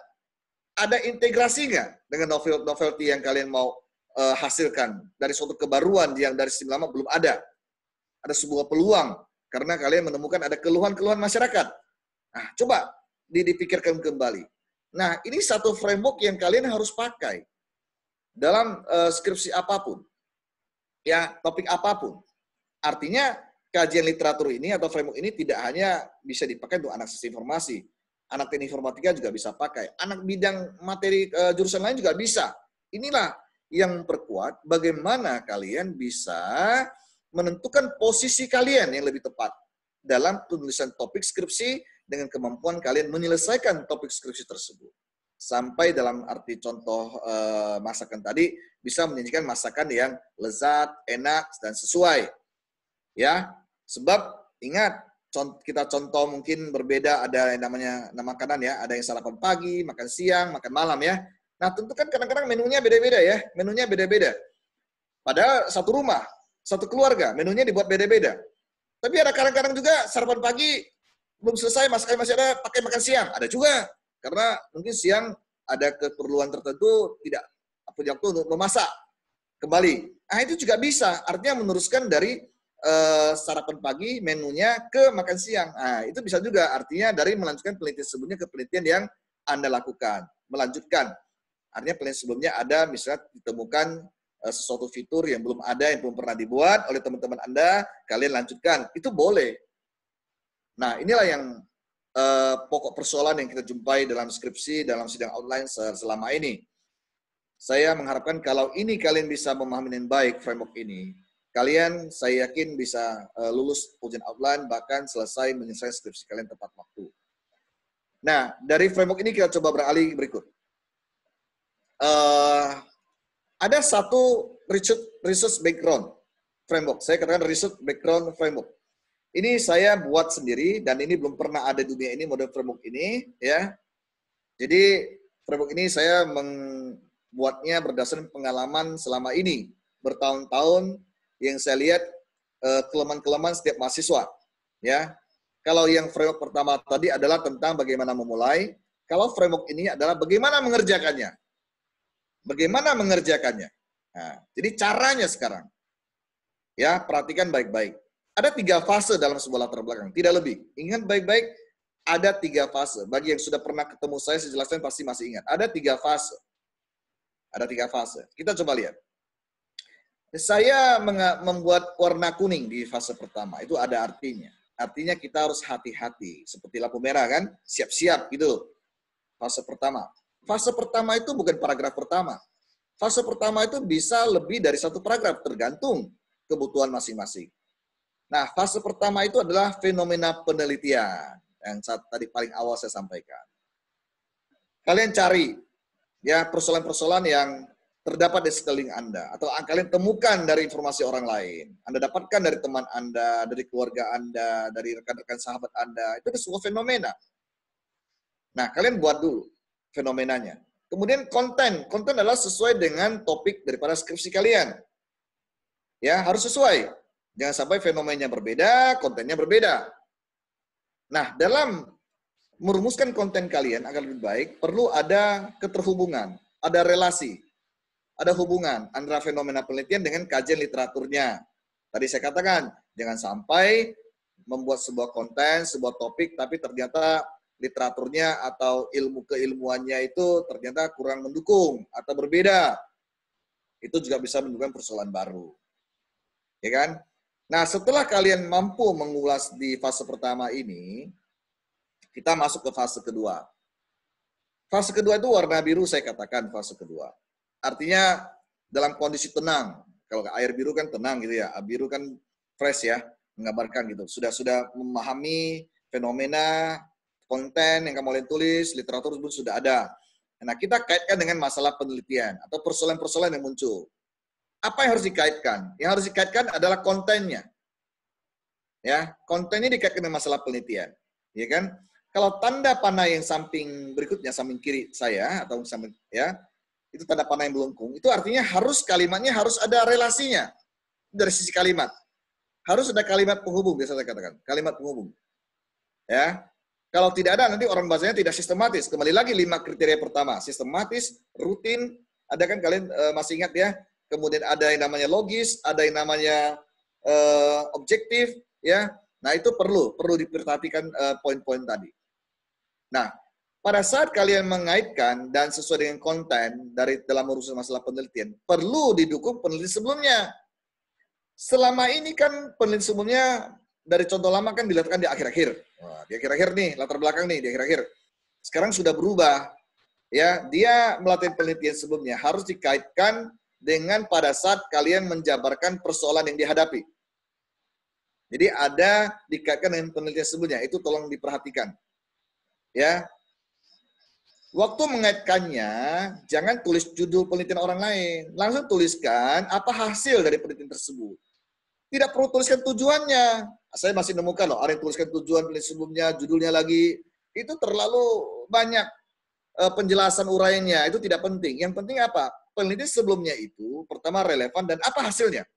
Ada integrasi nggak dengan novelty yang kalian mau hasilkan dari suatu kebaruan yang dari sistem lama belum ada. Ada sebuah peluang karena kalian menemukan ada keluhan-keluhan masyarakat. Nah, coba dipikirkan kembali. Nah, ini satu framework yang kalian harus pakai dalam skripsi apapun. Ya, topik apapun. Artinya kajian literatur ini atau framework ini tidak hanya bisa dipakai untuk anak sistem informasi. Anak teknik informatika juga bisa pakai. Anak bidang materi jurusan lain juga bisa. Inilah yang memperkuat bagaimana kalian bisa menentukan posisi kalian yang lebih tepat dalam penulisan topik skripsi dengan kemampuan kalian menyelesaikan topik skripsi tersebut. Sampai dalam arti contoh masakan tadi, bisa menyajikan masakan yang lezat, enak, dan sesuai. Ya, sebab ingat, kita contoh mungkin berbeda, ada yang namanya makanan ya, ada yang sarapan pagi, makan siang, makan malam ya. Nah, tentu kan kadang-kadang menunya beda-beda ya, menunya beda-beda. Padahal satu rumah, satu keluarga, menunya dibuat beda-beda. Tapi ada kadang-kadang juga sarapan pagi belum selesai, masakan masih ada, pakai makan siang. Ada juga, karena mungkin siang ada keperluan tertentu, tidak punya waktu untuk memasak kembali. Nah, itu juga bisa, artinya meneruskan dari sarapan pagi menunya ke makan siang. Nah, itu bisa juga artinya dari melanjutkan penelitian sebelumnya ke penelitian yang Anda lakukan. Melanjutkan. Artinya penelitian sebelumnya ada misalnya ditemukan sesuatu fitur yang belum ada, yang belum pernah dibuat oleh teman-teman Anda, kalian lanjutkan. Itu boleh. Nah, inilah yang pokok persoalan yang kita jumpai dalam skripsi, dalam sidang outline selama ini. Saya mengharapkan kalau ini kalian bisa memahami dengan baik framework ini, kalian saya yakin bisa lulus ujian outline, bahkan selesai menyelesaikan skripsi kalian tepat waktu. Nah, dari framework ini kita coba beralih berikut. Ada satu research background framework. Saya katakan research background framework. Ini saya buat sendiri dan ini belum pernah ada di dunia ini model framework ini, ya. Jadi framework ini saya membuatnya berdasarkan pengalaman selama ini bertahun-tahun yang saya lihat kelemahan-kelemahan setiap mahasiswa, ya. Kalau yang framework pertama tadi adalah tentang bagaimana memulai, kalau framework ini adalah bagaimana mengerjakannya. Bagaimana mengerjakannya. Nah, jadi caranya sekarang. Ya, perhatikan baik-baik. Ada 3 fase dalam sebuah latar belakang, tidak lebih. Ingat baik-baik, ada 3 fase. Bagi yang sudah pernah ketemu saya jelaskan pasti masih ingat. Ada 3 fase. Ada 3 fase. Kita coba lihat. Saya membuat warna kuning di fase pertama. Itu ada artinya. Artinya kita harus hati-hati. Seperti lampu merah kan, siap-siap gitu. Fase pertama. Fase pertama itu bukan paragraf pertama. Fase pertama itu bisa lebih dari 1 paragraf, tergantung kebutuhan masing-masing. Nah, fase pertama itu adalah fenomena penelitian yang tadi paling awal saya sampaikan. Kalian cari ya persoalan-persoalan yang terdapat di sekeliling Anda atau kalian temukan dari informasi orang lain. Anda dapatkan dari teman Anda, dari keluarga Anda, dari rekan-rekan sahabat Anda. Itu sebuah fenomena. Nah, kalian buat dulu fenomenanya. Kemudian konten adalah sesuai dengan topik daripada skripsi kalian. Ya, harus sesuai. Jangan sampai fenomenanya berbeda, kontennya berbeda. Nah, dalam merumuskan konten kalian agar lebih baik, perlu ada keterhubungan, ada relasi, ada hubungan antara fenomena penelitian dengan kajian literaturnya. Tadi saya katakan, jangan sampai membuat sebuah konten, sebuah topik, tapi ternyata literaturnya atau ilmu keilmuannya itu ternyata kurang mendukung atau berbeda. Itu juga bisa menimbulkan persoalan baru. Ya kan? Nah, setelah kalian mampu mengulas di fase pertama ini, kita masuk ke fase kedua. Fase kedua itu warna biru, saya katakan fase kedua. Artinya dalam kondisi tenang. Kalau air biru kan tenang gitu ya, biru kan fresh ya, menggambarkan gitu. Sudah memahami fenomena, konten yang kamu tulis, literatur pun sudah ada. Nah, kita kaitkan dengan masalah penelitian atau persoalan-persoalan yang muncul. Apa yang harus dikaitkan? Yang harus dikaitkan adalah kontennya. Ya, kontennya dikaitkan dengan masalah penelitian. Ya kan? Kalau tanda panah yang samping berikutnya, samping kiri saya atau samping ya, itu tanda panah yang melengkung. Itu artinya harus kalimatnya harus ada relasinya dari sisi kalimat. Harus ada kalimat penghubung, biasa saya katakan, kalimat penghubung. Ya. Kalau tidak ada, nanti orang bahasanya tidak sistematis. Kembali lagi 5 kriteria pertama. Sistematis, rutin, ada kan kalian masih ingat ya, kemudian ada yang namanya logis, ada yang namanya objektif, ya. Nah, itu perlu diperhatikan poin-poin tadi. Nah, pada saat kalian mengaitkan dan sesuai dengan konten dari dalam urusan masalah penelitian, perlu didukung penelitian sebelumnya. Selama ini kan penelitian sebelumnya dari contoh lama kan dilakukan di akhir-akhir. Wah, di akhir-akhir nih, latar belakang nih, di akhir-akhir. Sekarang sudah berubah. Ya, dia melatih penelitian sebelumnya harus dikaitkan dengan pada saat kalian menjabarkan persoalan yang dihadapi. Jadi ada dikaitkan dengan penelitian sebelumnya, itu tolong diperhatikan. Ya. Waktu mengaitkannya, jangan tulis judul penelitian orang lain. Langsung tuliskan apa hasil dari penelitian tersebut. Tidak perlu tuliskan tujuannya. Saya masih nemukan loh, ada yang tuliskan tujuan penelitian sebelumnya, judulnya lagi. Itu terlalu banyak penjelasan uraiannya, itu tidak penting. Yang penting apa? Penelitian sebelumnya itu, pertama relevan dan apa hasilnya.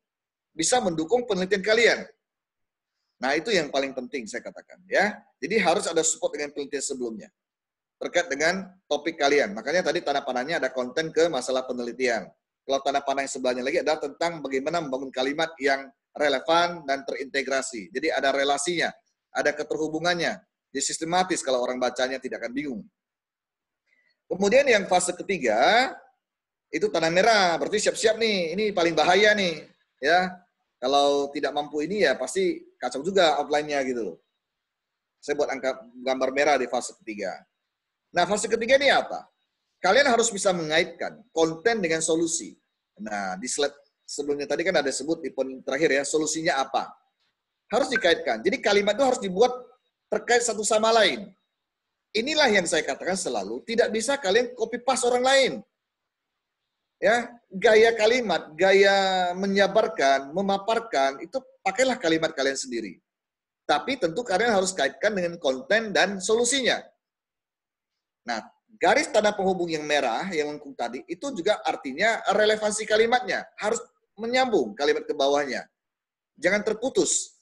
Bisa mendukung penelitian kalian. Nah, itu yang paling penting saya katakan. Ya. Jadi harus ada support dengan penelitian sebelumnya. Terkait dengan topik kalian. Makanya tadi tanda panahnya ada konten ke masalah penelitian. Kalau tanda panah yang sebelahnya lagi adalah tentang bagaimana membangun kalimat yang relevan dan terintegrasi. Jadi ada relasinya, ada keterhubungannya. Jadi sistematis kalau orang bacanya tidak akan bingung. Kemudian yang fase ketiga, itu tanda merah. Berarti siap-siap nih, ini paling bahaya nih. Ya, kalau tidak mampu ini ya pasti kacau juga outline-nya gitu loh. Saya buat angka gambar merah di fase ketiga. Nah, fase ketiga ini apa? Kalian harus bisa mengaitkan konten dengan solusi. Nah, di slide sebelumnya tadi kan ada sebut di poin terakhir ya, solusinya apa? Harus dikaitkan. Jadi kalimat itu harus dibuat terkait satu sama lain. Inilah yang saya katakan selalu, tidak bisa kalian copy paste orang lain. Ya, gaya kalimat, gaya menyabarkan, memaparkan, itu pakailah kalimat kalian sendiri. Tapi tentu kalian harus kaitkan dengan konten dan solusinya. Nah, garis tanda penghubung yang merah, yang lengkung tadi, itu juga artinya relevansi kalimatnya. Harus menyambung kalimat ke bawahnya. Jangan terputus.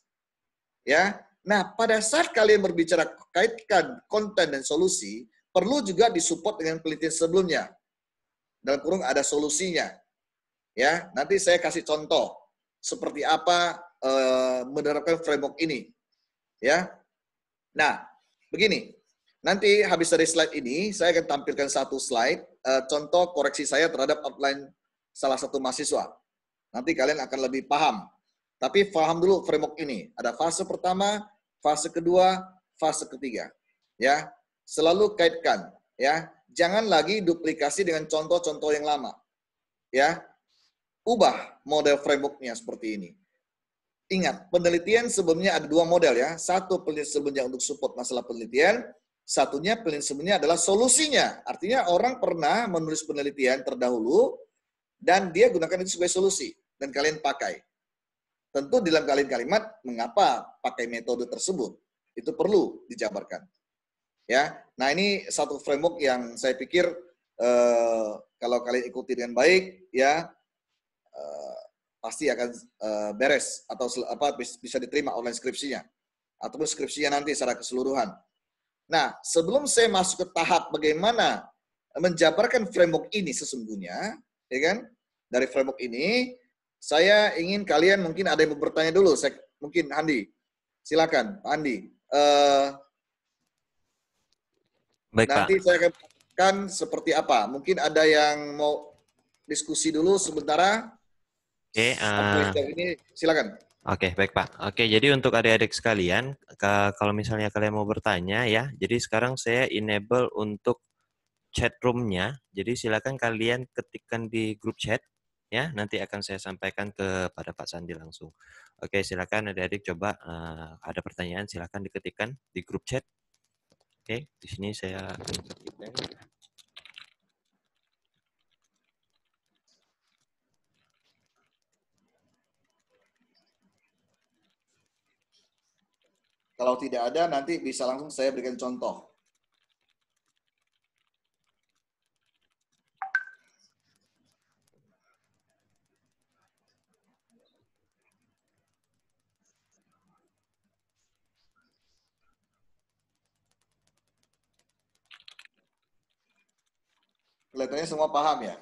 Ya. Nah, pada saat kalian berbicara kaitkan konten dan solusi, perlu juga disupport dengan penelitian sebelumnya. Dalam kurung ada solusinya. Ya, nanti saya kasih contoh seperti apa menerapkan framework ini. Ya. Nah, begini. Nanti habis dari slide ini, saya akan tampilkan satu slide contoh koreksi saya terhadap outline salah satu mahasiswa. Nanti kalian akan lebih paham. Tapi paham dulu framework ini. Ada fase pertama, fase kedua, fase ketiga. Ya, selalu kaitkan. Ya, jangan lagi duplikasi dengan contoh-contoh yang lama. Ya, ubah model frameworknya seperti ini. Ingat, penelitian sebelumnya ada dua model ya. Satu penelitian sebelumnya untuk support masalah penelitian, satunya penelitian sebelumnya adalah solusinya. Artinya orang pernah menulis penelitian terdahulu dan dia gunakan itu sebagai solusi dan kalian pakai. Tentu dalam kalimat mengapa pakai metode tersebut itu perlu dijabarkan. Ya, nah ini satu framework yang saya pikir kalau kalian ikuti dengan baik ya pasti akan beres atau bisa diterima online skripsinya ataupun skripsinya nanti secara keseluruhan. Nah, sebelum saya masuk ke tahap bagaimana menjabarkan framework ini sesungguhnya, ya kan? Dari framework ini, saya ingin kalian mungkin ada yang bertanya dulu. Mungkin Andi, silakan, Pak Andi. Baik, Nanti Pak. saya akan katakan seperti apa. Mungkin ada yang mau diskusi dulu sementara. Oke, Sampai sejauh ini, silakan. Oke, baik Pak. Oke, jadi untuk adik-adik sekalian, kalau misalnya kalian mau bertanya ya, jadi sekarang saya enable untuk chat room-nya. Jadi silakan kalian ketikkan di grup chat, ya. Nanti akan saya sampaikan kepada Pak Sandi langsung. Oke, silakan adik-adik coba ada pertanyaan, silakan diketikkan di grup chat. Oke, di sini saya akan ketikkan. Kalau tidak ada, nanti bisa langsung saya berikan contoh. Kelihatannya semua paham ya?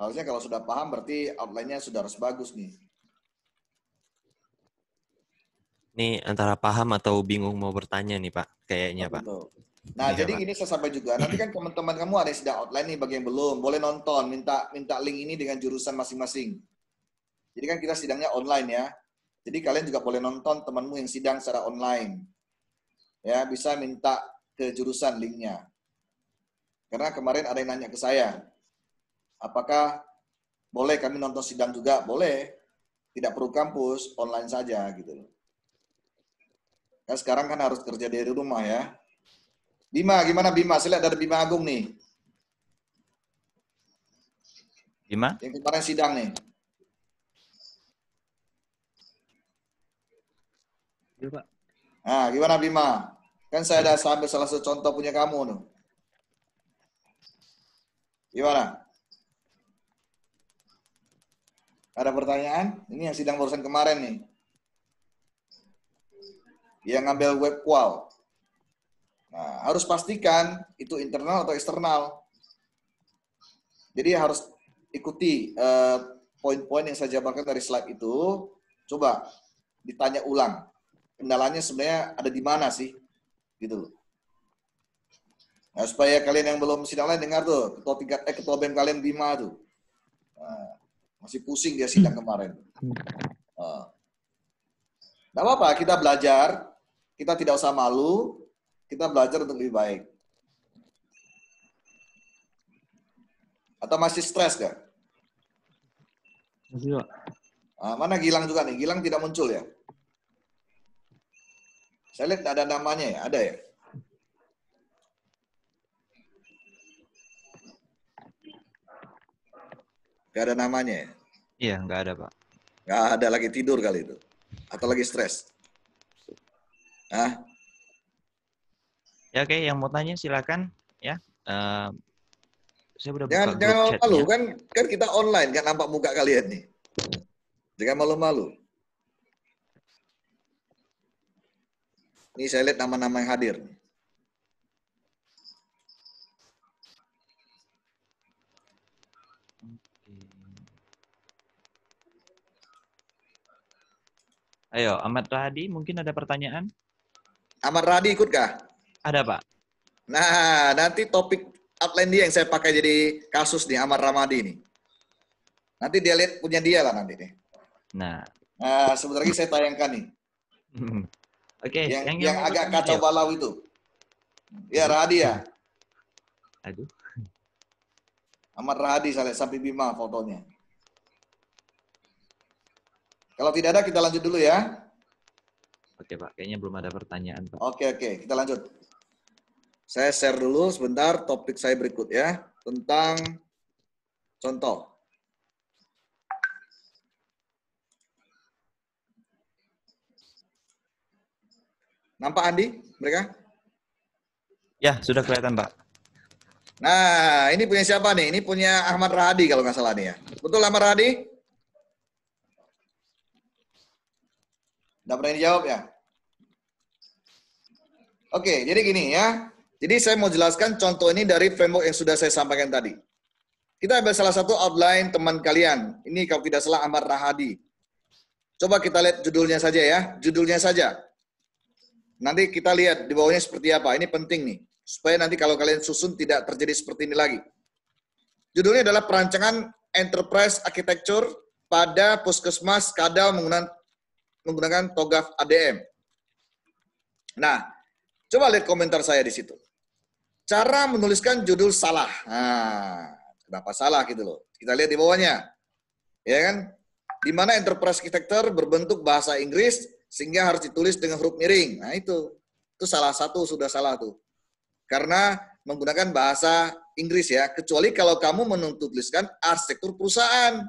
Harusnya kalau sudah paham berarti outline-nya sudah harus bagus nih. Ini antara paham atau bingung mau bertanya nih Pak, kayaknya Pak. Betul. Nah, Iya, jadi Pak. gini saya sampaikan juga. Nanti kan teman-teman kamu ada yang sedang outline nih bagi yang belum. Boleh nonton, minta link ini dengan jurusan masing-masing. Jadi kan kita sidangnya online ya. Jadi kalian juga boleh nonton temanmu yang sidang secara online. Ya, bisa minta ke jurusan linknya. Karena kemarin ada yang nanya ke saya, apakah boleh kami nonton sidang juga? Boleh. Tidak perlu kampus, online saja gitu loh. Kan sekarang kan harus kerja dari rumah ya. Bima, gimana Bima? Saya lihat ada Bima Agung nih. Bima? Yang kemarin sidang nih. Iya, Pak. Nah, gimana Bima? Kan saya ada sambil salah satu contoh punya kamu nih. Gimana? Ada pertanyaan? Ini yang sidang barusan kemarin nih. Yang ngambil web qual. Nah, harus pastikan itu internal atau eksternal. Jadi harus ikuti poin-poin yang saya jabarkan dari slide itu. Coba ditanya ulang. Kendalanya sebenarnya ada di mana sih? Gitu loh. Nah, supaya kalian yang belum sidang lain dengar tuh, ketua BEM kalian Bima tuh. Nah, masih pusing dia sidang kemarin. Nah, apa-apa, kita belajar, kita tidak usah malu, kita belajar untuk lebih baik. Atau masih stres gak? Masih, Pak. Nah, mana Gilang juga nih? Gilang tidak muncul ya? Saya lihat ada namanya ya, ada ya? Gak ada namanya ya? Iya, nggak ada Pak. Gak ada, lagi tidur kali itu. Atau lagi stres. Hah? Ya oke, yang mau tanya silakan ya. Saya udah buka Jangan grup malu, chatnya. kan kita online, kan nampak muka kalian nih. Jangan malu-malu. Ini saya lihat nama-nama yang hadir. Ayo, Ahmad Rahadi, mungkin ada pertanyaan? Ahmad Radi ikutkah? Ada Pak. Nah, nanti topik outline dia yang saya pakai jadi kasus nih, Ahmad Ramadi nih. Nanti dia lihat punya dia lah nanti nih. Nah, Nah, sebentar lagi saya tayangkan nih. oke, Yang mau agak bertanya, kacau ayo. balau itu. Ya, Rahadi ya. Aduh. Ahmad Rahadi sampai Bima fotonya. Kalau tidak ada, kita lanjut dulu ya. Oke Pak, kayaknya belum ada pertanyaan Pak. Oke, kita lanjut. Saya share dulu sebentar topik saya berikut ya. Tentang contoh. Nampak Andi mereka? Ya, sudah kelihatan Pak. Nah, ini punya siapa nih? Ini punya Ahmad Rahadi kalau nggak salah nih ya. Betul Ahmad Rahadi? Nggak pernah dijawab ya? Oke, jadi gini ya. Jadi saya mau jelaskan contoh ini dari framework yang sudah saya sampaikan tadi. Kita ambil salah satu outline teman kalian. Ini kalau tidak salah Ahmad Rahadi. Coba kita lihat judulnya saja ya. Judulnya saja. Nanti kita lihat di bawahnya seperti apa. Ini penting nih. Supaya nanti kalau kalian susun tidak terjadi seperti ini lagi. Judulnya adalah perancangan enterprise architecture pada puskesmas kadal menggunakan TOGAF ADM. Nah, coba lihat komentar saya di situ. Cara menuliskan judul salah. Nah, kenapa salah gitu loh. Kita lihat di bawahnya. Ya kan? Di mana enterprise architecture berbentuk bahasa Inggris sehingga harus ditulis dengan huruf miring. Nah, itu salah satu sudah salah tuh. Karena menggunakan bahasa Inggris ya, kecuali kalau kamu menuliskan arsitektur perusahaan.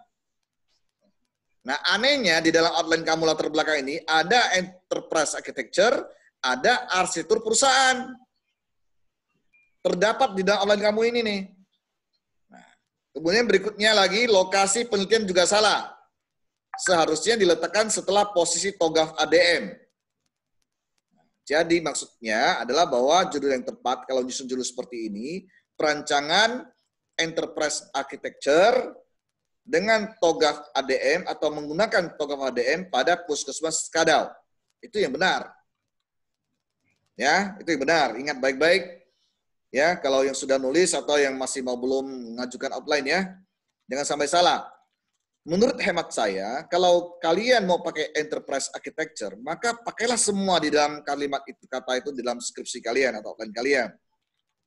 Nah, anehnya di dalam outline kamu latar belakang ini ada enterprise architecture, ada arsitektur perusahaan. Terdapat di dalam outline kamu ini nih. Nah, kemudian berikutnya lagi lokasi penelitian juga salah. Seharusnya diletakkan setelah posisi TOGAF ADM. Jadi maksudnya adalah bahwa judul yang tepat kalau nyusun judul seperti ini, perancangan enterprise architecture dengan TOGAF ADM atau menggunakan TOGAF ADM pada puskesmas Skadal. Itu yang benar. Ya, itu yang benar. Ingat baik-baik. Ya, kalau yang sudah nulis atau yang masih belum mengajukan outline ya, jangan sampai salah. Menurut hemat saya, kalau kalian mau pakai enterprise architecture, maka pakailah semua di dalam kalimat itu, kata itu di dalam skripsi kalian atau outline kalian.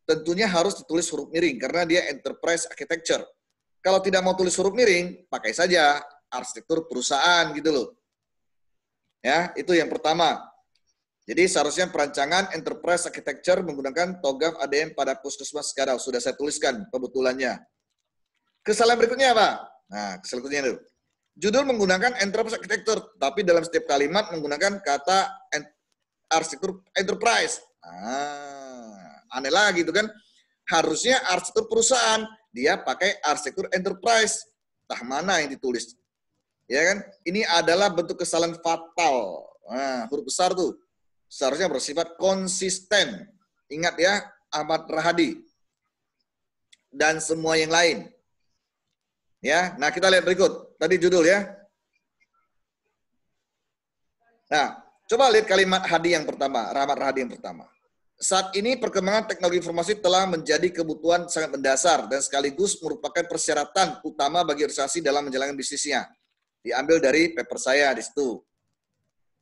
Tentunya harus ditulis huruf miring karena dia enterprise architecture. Kalau tidak mau tulis huruf miring, pakai saja arsitektur perusahaan gitu loh. Ya, itu yang pertama. Jadi seharusnya perancangan enterprise architecture menggunakan TOGAF ADM pada puskesmas Skadal. Sudah saya tuliskan kebetulannya. Kesalahan berikutnya apa? Nah, kesalahan berikutnya itu. Judul menggunakan enterprise architecture, tapi dalam setiap kalimat menggunakan kata arsitektur enterprise. Aneh lagi gitu kan. Harusnya arsitektur perusahaan, dia pakai arsitektur enterprise. Tah mana yang ditulis? Ya kan? Ini adalah bentuk kesalahan fatal. Nah, huruf besar tuh. Seharusnya bersifat konsisten. Ingat ya, Ahmad Rahadi. Dan semua yang lain. Ya, nah kita lihat berikut. Tadi judul ya. Nah, coba lihat kalimat Hadi yang pertama, Rahmat Rahadi yang pertama. Saat ini perkembangan teknologi informasi telah menjadi kebutuhan sangat mendasar dan sekaligus merupakan persyaratan utama bagi organisasi dalam menjalankan bisnisnya. Diambil dari paper saya di situ.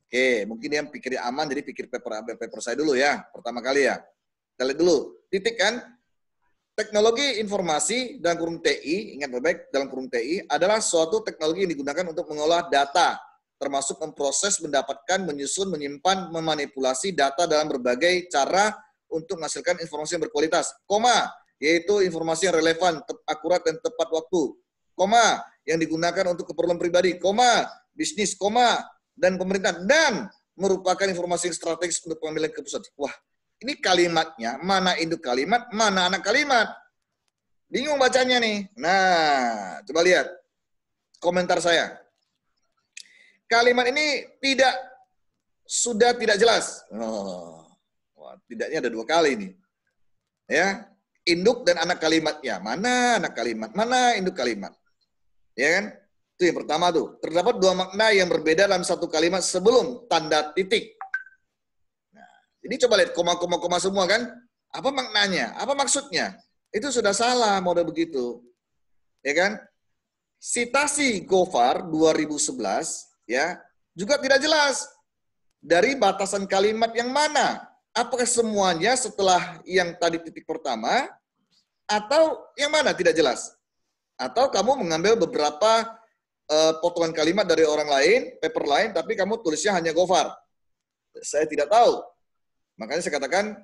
Oke, mungkin dia pikir aman, jadi pikir paper saya dulu ya, pertama kali ya. Kita lihat dulu, titik kan. Teknologi informasi dalam kurung TI, ingat baik-baik, dalam kurung TI adalah suatu teknologi yang digunakan untuk mengolah data, termasuk memproses, mendapatkan, menyusun, menyimpan, memanipulasi data dalam berbagai cara untuk menghasilkan informasi yang berkualitas. Koma, yaitu informasi yang relevan, akurat, dan tepat waktu. Koma, yang digunakan untuk keperluan pribadi. Koma, bisnis, koma, dan pemerintah. Dan merupakan informasi yang strategis untuk pengambilan keputusan. Wah, ini kalimatnya, mana induk kalimat, mana anak kalimat. Bingung bacanya nih. Nah, coba lihat komentar saya. Kalimat ini sudah tidak jelas. Wah, tidaknya ada 2 kali nih. Ya, induk dan anak kalimatnya. Mana anak kalimat, mana induk kalimat. Ya kan? Itu yang pertama tuh. Terdapat 2 makna yang berbeda dalam satu kalimat sebelum tanda titik. Ini coba lihat koma-koma semua kan? Apa maknanya? Apa maksudnya? Itu sudah salah model begitu. Ya kan? Citasi Gofar 2011 ya, juga tidak jelas. Dari batasan kalimat yang mana? Apakah semuanya setelah yang tadi titik pertama atau yang mana tidak jelas? Atau kamu mengambil beberapa potongan kalimat dari orang lain, paper lain, tapi kamu tulisnya hanya Gofar. Saya tidak tahu. Makanya saya katakan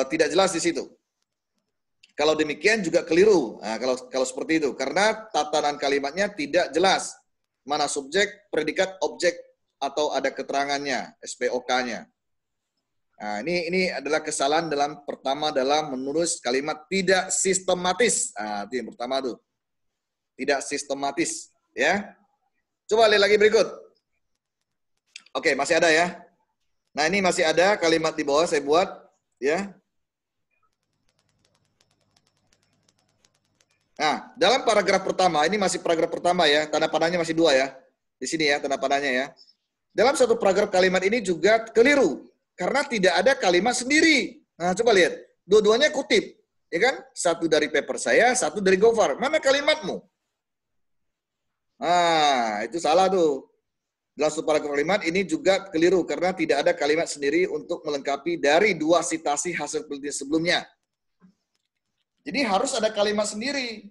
tidak jelas di situ. Kalau demikian juga keliru. Nah, kalau seperti itu, karena tatanan kalimatnya tidak jelas. Mana subjek, predikat, objek, atau ada keterangannya, SPOK-nya. Nah, ini adalah kesalahan pertama dalam menulis kalimat tidak sistematis. Nah, itu yang pertama tuh. Tidak sistematis, ya. Coba lihat lagi berikut. Oke, masih ada ya. Nah, ini masih ada kalimat di bawah saya buat, ya. Nah, dalam paragraf pertama, ini masih paragraf pertama ya, tanda panahnya masih 2 ya. Di sini ya, tanda panahnya ya. Dalam satu paragraf kalimat ini juga keliru, karena tidak ada kalimat sendiri. Nah, coba lihat, dua-duanya kutip, ya kan? Satu dari paper saya, satu dari Gofar. Mana kalimatmu? Nah, itu salah tuh. Dalam satu paragraf kalimat ini juga keliru karena tidak ada kalimat sendiri untuk melengkapi dari 2 citasi hasil penelitian sebelumnya. Jadi harus ada kalimat sendiri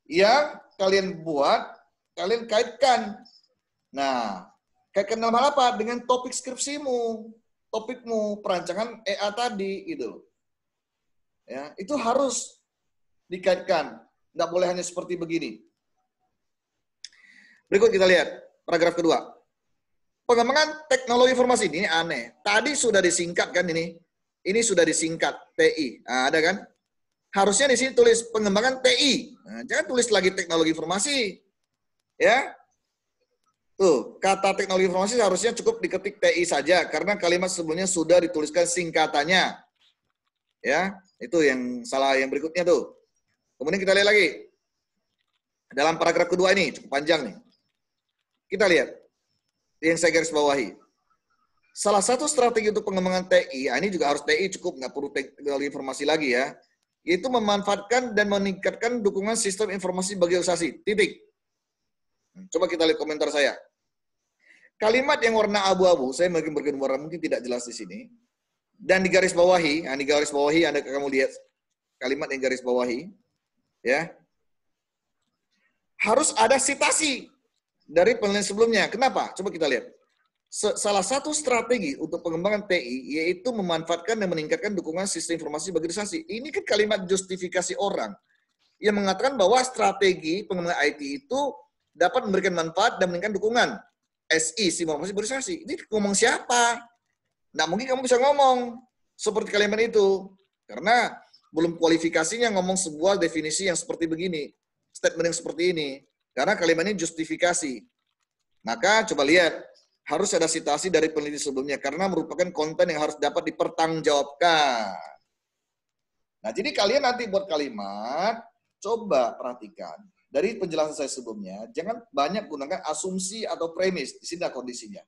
yang kalian buat, kalian kaitkan. Nah, kaitkan dalam hal apa? Dengan topik skripsimu, topikmu, perancangan EA tadi, gitu. Ya, itu harus dikaitkan. Nggak boleh hanya seperti begini. Berikut kita lihat. Paragraf kedua. Pengembangan teknologi informasi. Ini aneh. Tadi sudah disingkat kan ini. Ini sudah disingkat TI. Nah, ada kan? Harusnya di sini tulis pengembangan TI. Nah, jangan tulis lagi teknologi informasi. Ya. Tuh, kata teknologi informasi harusnya cukup diketik TI saja karena kalimat sebelumnya sudah dituliskan singkatannya. Ya, itu yang salah yang berikutnya tuh. Kemudian kita lihat lagi. Dalam paragraf kedua ini, cukup panjang nih. Kita lihat, yang saya garis bawahi. Salah satu strategi untuk pengembangan TI, ini juga harus TI cukup, nggak perlu teknologi informasi lagi ya, yaitu memanfaatkan dan meningkatkan dukungan sistem informasi bagi organisasi. Titik. Coba kita lihat komentar saya. Kalimat yang warna abu-abu, saya mungkin warna mungkin tidak jelas di sini, dan di garis bawahi, Anda kamu lihat kalimat yang garis bawahi, ya, harus ada sitasi dari penelitian sebelumnya. Kenapa? Coba kita lihat. Salah satu strategi untuk pengembangan TI yaitu memanfaatkan dan meningkatkan dukungan sistem informasi bagi organisasi. Ini kan kalimat justifikasi orang yang mengatakan bahwa strategi pengembangan IT itu dapat memberikan manfaat dan meningkatkan dukungan SI, sistem informasi bagi organisasi. Ini ngomong siapa? Nggak mungkin kamu bisa ngomong seperti kalimat itu. Karena belum kualifikasinya ngomong sebuah definisi yang seperti begini. Statement yang seperti ini. Karena kalimat ini justifikasi. Maka coba lihat, harus ada citasi dari peneliti sebelumnya karena merupakan konten yang harus dapat dipertanggungjawabkan. Nah, jadi kalian nanti buat kalimat, coba perhatikan. Dari penjelasan saya sebelumnya, jangan banyak gunakan asumsi atau premis. Di sini kondisinya.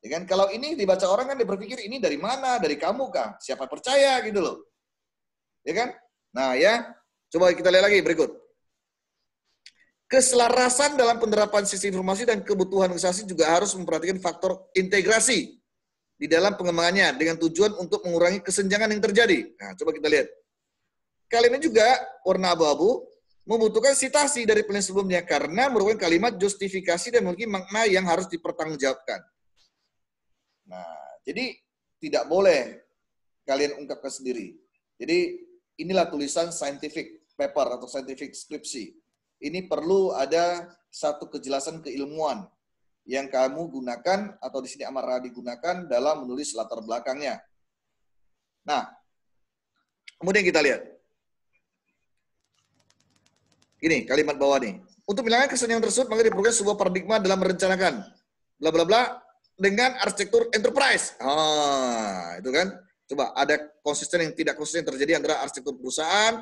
Ya kan? Kalau ini dibaca orang kan dia berpikir ini dari mana? Dari kamu kah? Siapa percaya gitu loh. Ya kan? Nah ya, coba kita lihat lagi berikut. Keselarasan dalam penerapan sistem informasi dan kebutuhan organisasi juga harus memperhatikan faktor integrasi di dalam pengembangannya dengan tujuan untuk mengurangi kesenjangan yang terjadi. Nah, coba kita lihat. Kalimat juga warna abu-abu membutuhkan citasi dari penelitian sebelumnya karena merupakan kalimat justifikasi dan memiliki makna yang harus dipertanggungjawabkan. Nah, jadi tidak boleh kalian ungkapkan sendiri. Jadi inilah tulisan scientific paper atau scientific skripsi. Ini perlu ada satu kejelasan keilmuan yang kamu gunakan atau di sini amarah digunakan dalam menulis latar belakangnya. Nah, kemudian kita lihat. Ini kalimat bawah nih. Untuk menghilangkan kesenjangan tersebut, maka diperlukan sebuah paradigma dalam merencanakan bla bla bla dengan arsitektur enterprise. Itu kan. Coba ada konsisten yang tidak konsisten terjadi antara arsitektur perusahaan,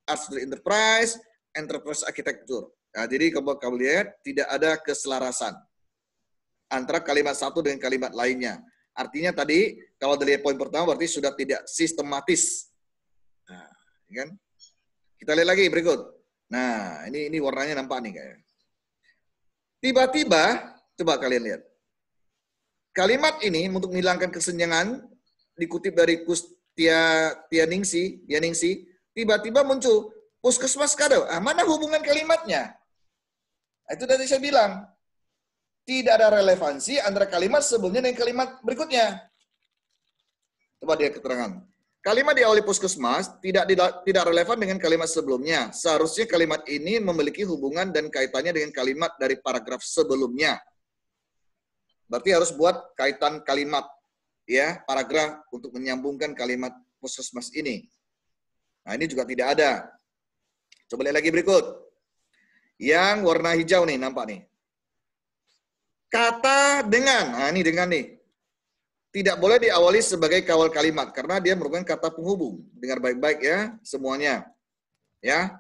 arsitektur enterprise arsitektur. Nah, jadi kamu lihat tidak ada keselarasan antara kalimat satu dengan kalimat lainnya. Artinya tadi kalau dari poin pertama berarti sudah tidak sistematis. Nah, kan? Kita lihat lagi berikut. Nah, ini warnanya nampak nih kayaknya. Tiba-tiba, coba kalian lihat. Kalimat ini untuk menghilangkan kesenjangan dikutip dari Tianingsi, tiba-tiba muncul Puskesmas kado. Mana hubungan kalimatnya? Itu tadi saya bilang. Tidak ada relevansi antara kalimat sebelumnya dan kalimat berikutnya. Coba dia keterangan. Kalimat diawali puskesmas tidak relevan dengan kalimat sebelumnya. Seharusnya kalimat ini memiliki hubungan dan kaitannya dengan kalimat dari paragraf sebelumnya. Berarti harus buat kaitan kalimat, ya, paragraf untuk menyambungkan kalimat puskesmas ini. Nah, ini juga tidak ada. Coba lihat lagi berikut. Yang warna hijau nih, nampak nih. Kata dengan, nah ini dengan nih. Tidak boleh diawali sebagai kawal kalimat, karena dia merupakan kata penghubung. Dengar baik-baik ya, semuanya. Ya.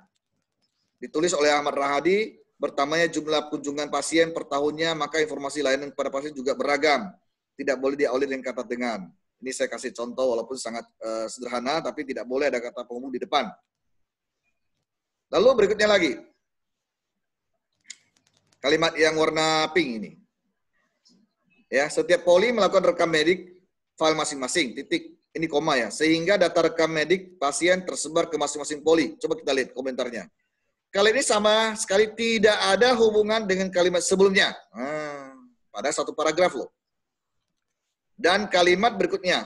Ditulis oleh Ahmad Rahadi, bertambahnya jumlah kunjungan pasien per tahunnya, maka informasi layanan kepada pasien juga beragam. Tidak boleh diawali dengan kata dengan. Ini saya kasih contoh, walaupun sangat sederhana, tapi tidak boleh ada kata penghubung di depan. Lalu berikutnya lagi. Kalimat yang warna pink ini. Ya, setiap poli melakukan rekam medik file masing-masing, titik. Ini koma ya. Sehingga data rekam medik pasien tersebar ke masing-masing poli. Coba kita lihat komentarnya. Kali ini sama sekali tidak ada hubungan dengan kalimat sebelumnya. Pada satu paragraf loh. Dan kalimat berikutnya.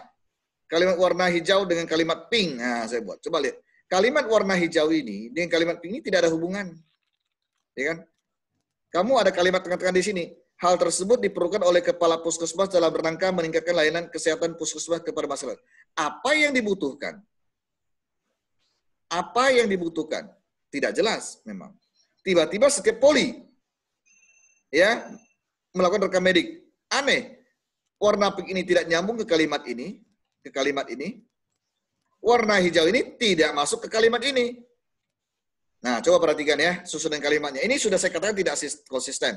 Kalimat warna hijau dengan kalimat pink. Nah, saya buat. Coba lihat. Kalimat warna hijau ini dengan kalimat pink ini tidak ada hubungan. Ya kan? Kamu ada kalimat tengah-tengah di sini. Hal tersebut diperlukan oleh kepala puskesmas dalam rangka meningkatkan layanan kesehatan puskesmas kepada masyarakat. Apa yang dibutuhkan? Apa yang dibutuhkan? Tidak jelas memang. Tiba-tiba setiap poli ya melakukan rekam medik. Aneh. Warna pink ini tidak nyambung ke kalimat ini, Warna hijau ini tidak masuk ke kalimat ini. Nah, coba perhatikan ya, susunan kalimatnya. Ini sudah saya katakan tidak konsisten.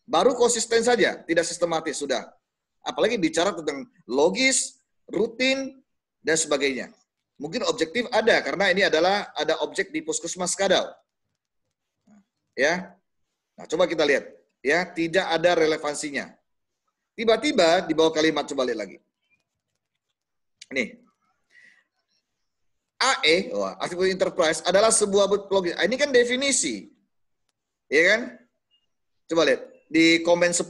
Baru konsisten saja, tidak sistematis sudah. Apalagi bicara tentang logis, rutin, dan sebagainya. Mungkin objektif ada, karena ini adalah ada objek di Puskesmas Kadal. Ya, nah coba kita lihat. Ya, tidak ada relevansinya. Tiba-tiba di bawah kalimat, coba lihat lagi. Nih, AE, Artificial Enterprise, adalah sebuah logis. Ini kan definisi. Ya kan? Coba lihat. Di komen 10.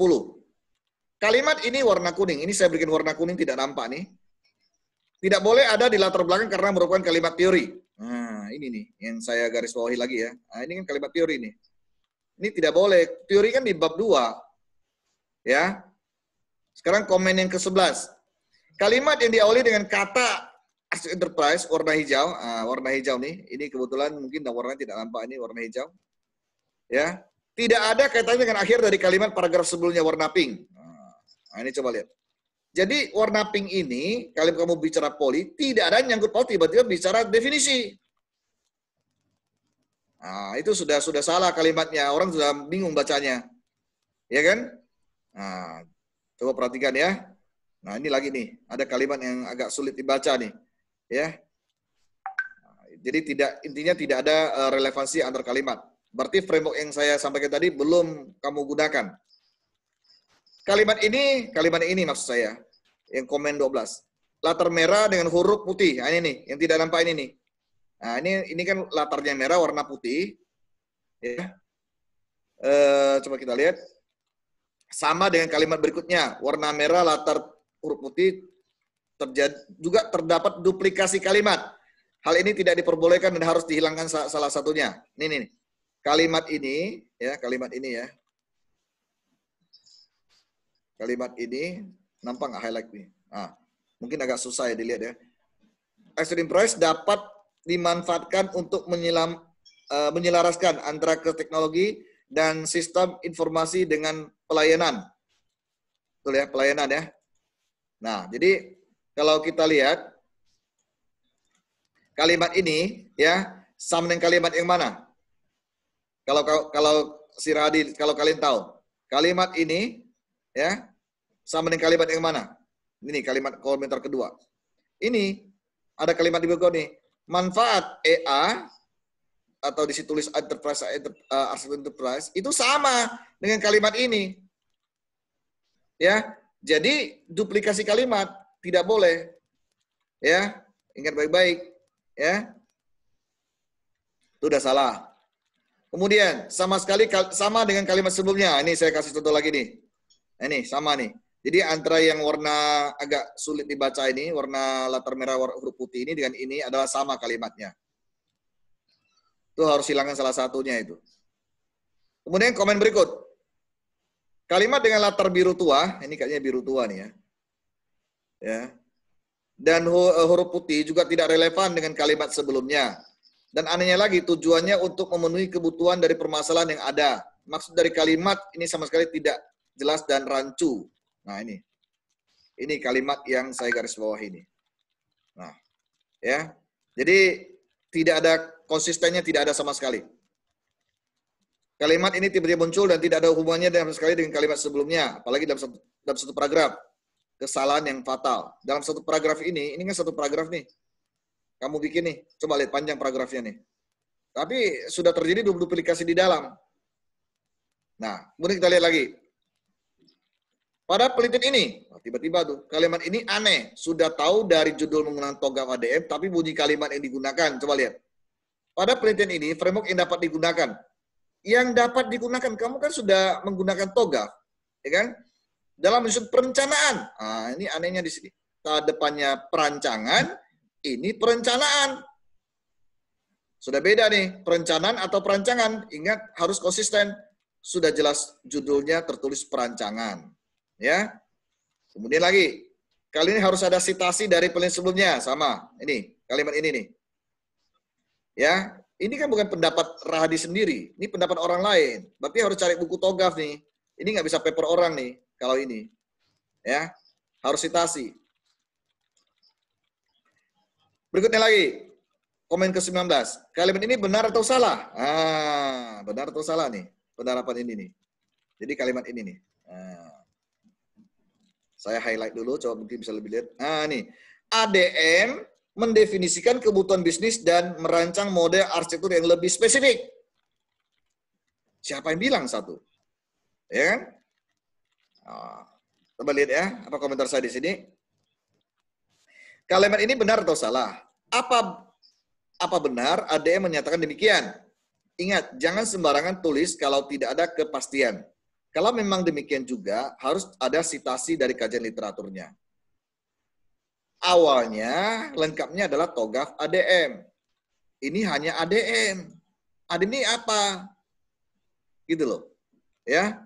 Kalimat ini warna kuning. Ini saya berikan warna kuning, tidak nampak nih. Tidak boleh ada di latar belakang karena merupakan kalimat teori. Nah, ini nih yang saya garis bawahi lagi ya. Nah, ini kan kalimat teori nih. Ini tidak boleh. Teori kan di bab 2. Ya. Sekarang komen yang ke-11. Kalimat yang diawali dengan kata Artificial Enterprise warna hijau. Warna hijau nih. Ini kebetulan mungkin warnanya tidak nampak, ini warna hijau. Ya. Tidak ada kaitannya dengan akhir dari kalimat paragraf sebelumnya warna pink. Nah, ini coba lihat. Jadi warna pink ini, kalau kamu bicara poli, tidak ada nyangkut paut tiba-tiba bicara definisi. Nah, itu sudah salah kalimatnya. Orang sudah bingung bacanya. Ya kan? Nah, coba perhatikan ya. Nah, ini lagi nih, ada kalimat yang agak sulit dibaca nih. Ya. Jadi intinya tidak ada relevansi antar kalimat. Berarti framework yang saya sampaikan tadi belum kamu gunakan. Kalimat ini maksud saya, yang komen 12. Latar merah dengan huruf putih. Nah, ini nih, yang tidak nampak ini nih. Nah, ini kan latarnya merah warna putih. Ya. Coba kita lihat. Sama dengan kalimat berikutnya, warna merah latar huruf putih, juga terdapat duplikasi kalimat. Hal ini tidak diperbolehkan dan harus dihilangkan salah satunya. Ini nih. Kalimat ini ya. Kalimat ini nampak nggak highlight nih? Nah, mungkin agak susah ya dilihat ya. Artificial Enterprise dapat dimanfaatkan untuk menyelaraskan antara teknologi dan sistem informasi dengan pelayanan. Betul ya, pelayanan ya. Nah, jadi kalau kita lihat kalimat ini ya sama dengan kalimat yang mana? Kalau si Radi, kalau kalian tahu, kalimat ini ya sama dengan kalimat yang mana? Ini kalimat komentar kedua. Ini ada kalimat di bawah nih. Manfaat EA atau di situ tulis Artificial Enterprise itu sama dengan kalimat ini. Ya. Jadi duplikasi kalimat tidak boleh. Ya. Ingat baik-baik, ya. Itu udah salah. Kemudian sama dengan kalimat sebelumnya. Ini saya kasih contoh lagi nih. Ini sama nih. Jadi antara yang warna agak sulit dibaca ini, warna latar merah huruf putih ini dengan ini adalah sama kalimatnya. Itu harus hilangkan salah satunya itu. Kemudian komen berikut. Kalimat dengan latar biru tua, ini kayaknya biru tua nih ya. Ya. Dan huruf putih juga tidak relevan dengan kalimat sebelumnya. Dan anehnya lagi, tujuannya untuk memenuhi kebutuhan dari permasalahan yang ada. Maksud dari kalimat ini sama sekali tidak jelas dan rancu. Nah ini kalimat yang saya garis bawah ini. Nah, ya, jadi tidak ada konsistennya, tidak ada sama sekali. Kalimat ini tiba-tiba muncul dan tidak ada hubungannya sama sekali dengan kalimat sebelumnya, apalagi dalam satu paragraf. Kesalahan yang fatal. Dalam satu paragraf ini kan satu paragraf nih. Kamu bikin nih, coba lihat panjang paragrafnya nih. Tapi sudah terjadi duplikasi di dalam. Nah, kemudian kita lihat lagi. Pada penelitian ini, tiba-tiba tuh, kalimat ini aneh. Sudah tahu dari judul menggunakan TOGAF ADM, tapi bunyi kalimat yang digunakan. Coba lihat. Pada penelitian ini, framework yang dapat digunakan. Yang dapat digunakan, kamu kan sudah menggunakan TOGAF. Ya kan? Dalam menyusun perencanaan. Nah, ini anehnya di sini. Depannya perancangan, ini perencanaan. Sudah beda nih, perencanaan atau perancangan. Ingat, harus konsisten. Sudah jelas judulnya tertulis perancangan. Ya. Kemudian lagi, kali ini harus ada citasi dari penelitian sebelumnya. Sama, ini, kalimat ini nih. Ya, ini kan bukan pendapat Rahadi sendiri. Ini pendapat orang lain. Berarti harus cari buku TOGAF nih. Ini nggak bisa paper orang nih, kalau ini. Ya, harus citasi. Berikutnya lagi. komen ke-19. Kalimat ini benar atau salah? Benar atau salah nih penerapan ini nih. Jadi kalimat ini nih. Saya highlight dulu, coba mungkin bisa lebih lihat. Nih. ADM mendefinisikan kebutuhan bisnis dan merancang model arsitektur yang lebih spesifik. Siapa yang bilang satu? Ya kan? Coba lihat ya, apa komentar saya di sini. Kalimat ini benar atau salah? Apa benar ADM menyatakan demikian? Ingat, jangan sembarangan tulis kalau tidak ada kepastian. Kalau memang demikian juga, harus ada sitasi dari kajian literaturnya. Awalnya, lengkapnya adalah Togaf ADM. Ini hanya ADM. ADM ini apa? Gitu loh. Ya.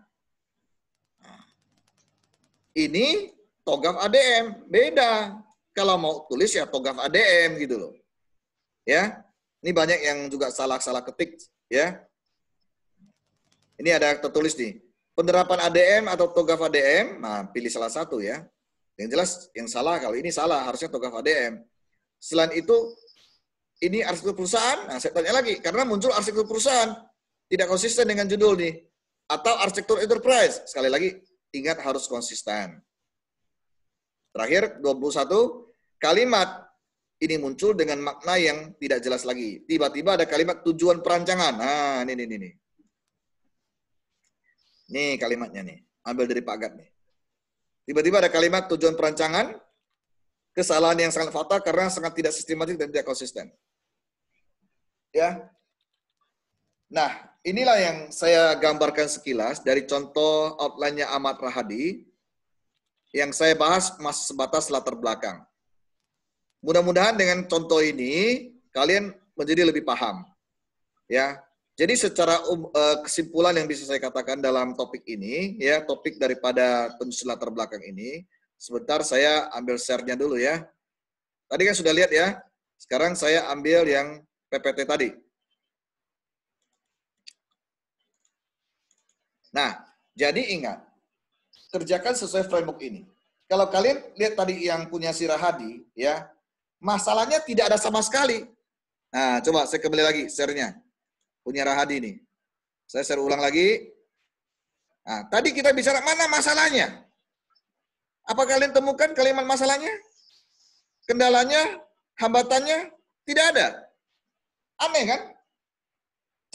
Ini Togaf ADM. Beda. Kalau mau tulis ya Togaf ADM gitu loh. Ya. Ini banyak yang juga salah-salah ketik. Ya. Ini ada tertulis nih. Penerapan ADM atau Togaf ADM, nah pilih salah satu ya. Yang jelas yang salah, kalau ini salah, harusnya Togaf ADM. Selain itu, ini arsitektur perusahaan, nah saya tanya lagi, karena muncul arsitektur perusahaan, tidak konsisten dengan judul nih. Atau arsitektur enterprise, sekali lagi, ingat harus konsisten. Terakhir, 21, kalimat ini muncul dengan makna yang tidak jelas lagi. Tiba-tiba ada kalimat tujuan perancangan. Nah, ini. Nih kalimatnya nih, ambil dari Pak Agat nih. Tiba-tiba ada kalimat tujuan perancangan, kesalahan yang sangat fatal karena sangat tidak sistematik dan tidak konsisten. Ya. Nah, inilah yang saya gambarkan sekilas dari contoh outline-nya Ahmad Rahadi, yang saya bahas masih sebatas latar belakang. Mudah-mudahan dengan contoh ini, kalian menjadi lebih paham. Ya. Jadi secara kesimpulan yang bisa saya katakan dalam topik ini, ya topik daripada penyusun latar belakang ini, sebentar saya ambil share-nya dulu ya. Tadi kan sudah lihat ya, sekarang saya ambil yang PPT tadi. Nah, jadi ingat, kerjakan sesuai framework ini. Kalau kalian lihat tadi yang punya si Rahadi, ya, masalahnya tidak ada sama sekali. Nah, coba saya kembali lagi share-nya. Punya Rahadi nih. Saya share ulang lagi. Nah, tadi kita bicara mana masalahnya? Apa kalian temukan kalimat masalahnya? Kendalanya? Hambatannya? Tidak ada. Aneh kan?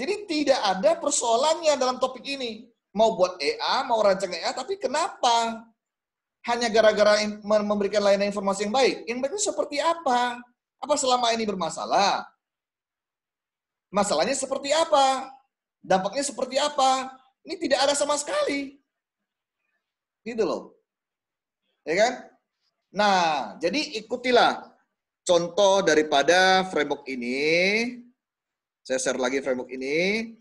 Jadi tidak ada persoalannya dalam topik ini. Mau buat EA, mau rancang EA, tapi kenapa? Hanya gara-gara memberikan layanan informasi yang baik. Yang baik itu seperti apa? Apa selama ini bermasalah? Masalahnya seperti apa? Dampaknya seperti apa? Ini tidak ada sama sekali. Gitu loh. Ya kan? Nah, jadi ikutilah contoh daripada framework ini. Saya share lagi framework ini.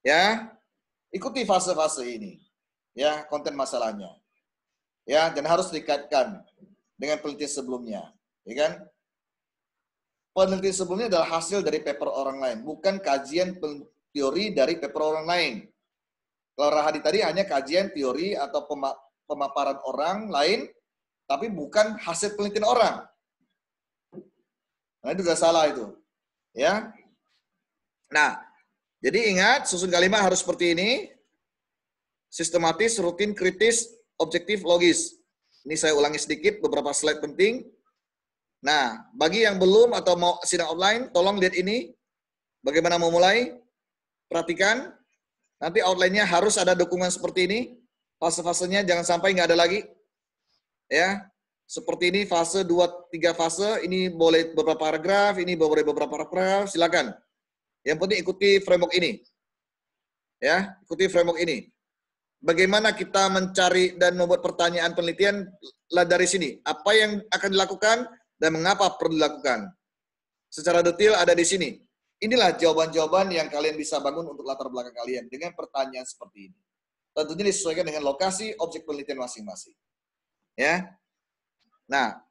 Ya. Ikuti fase-fase ini. Ya, konten masalahnya. Ya, dan harus dikaitkan dengan penelitian sebelumnya. Ya kan? Penelitian sebelumnya adalah hasil dari paper orang lain, bukan kajian teori dari paper orang lain. Kalau Rahadi tadi hanya kajian teori atau pemaparan orang lain, tapi bukan hasil penelitian orang. Nah, itu sudah salah itu. Ya. Nah, jadi ingat, susun kalimat harus seperti ini. Sistematis, rutin, kritis, objektif, logis. Ini saya ulangi sedikit, beberapa slide penting. Nah, bagi yang belum atau mau sidang online, tolong lihat ini. Bagaimana memulai? Perhatikan. Nanti outline-nya harus ada dukungan seperti ini. Fase-fasenya jangan sampai nggak ada lagi. Ya, seperti ini fase 2-3 fase. Ini boleh beberapa paragraf, ini boleh beberapa paragraf. Silakan. Yang penting ikuti framework ini. Ya, ikuti framework ini. Bagaimana kita mencari dan membuat pertanyaan penelitian dari sini? Apa yang akan dilakukan? Dan mengapa perlu dilakukan? Secara detail ada di sini. Inilah jawaban-jawaban yang kalian bisa bangun untuk latar belakang kalian dengan pertanyaan seperti ini. Tentunya disesuaikan dengan lokasi objek penelitian masing-masing. Ya. Nah,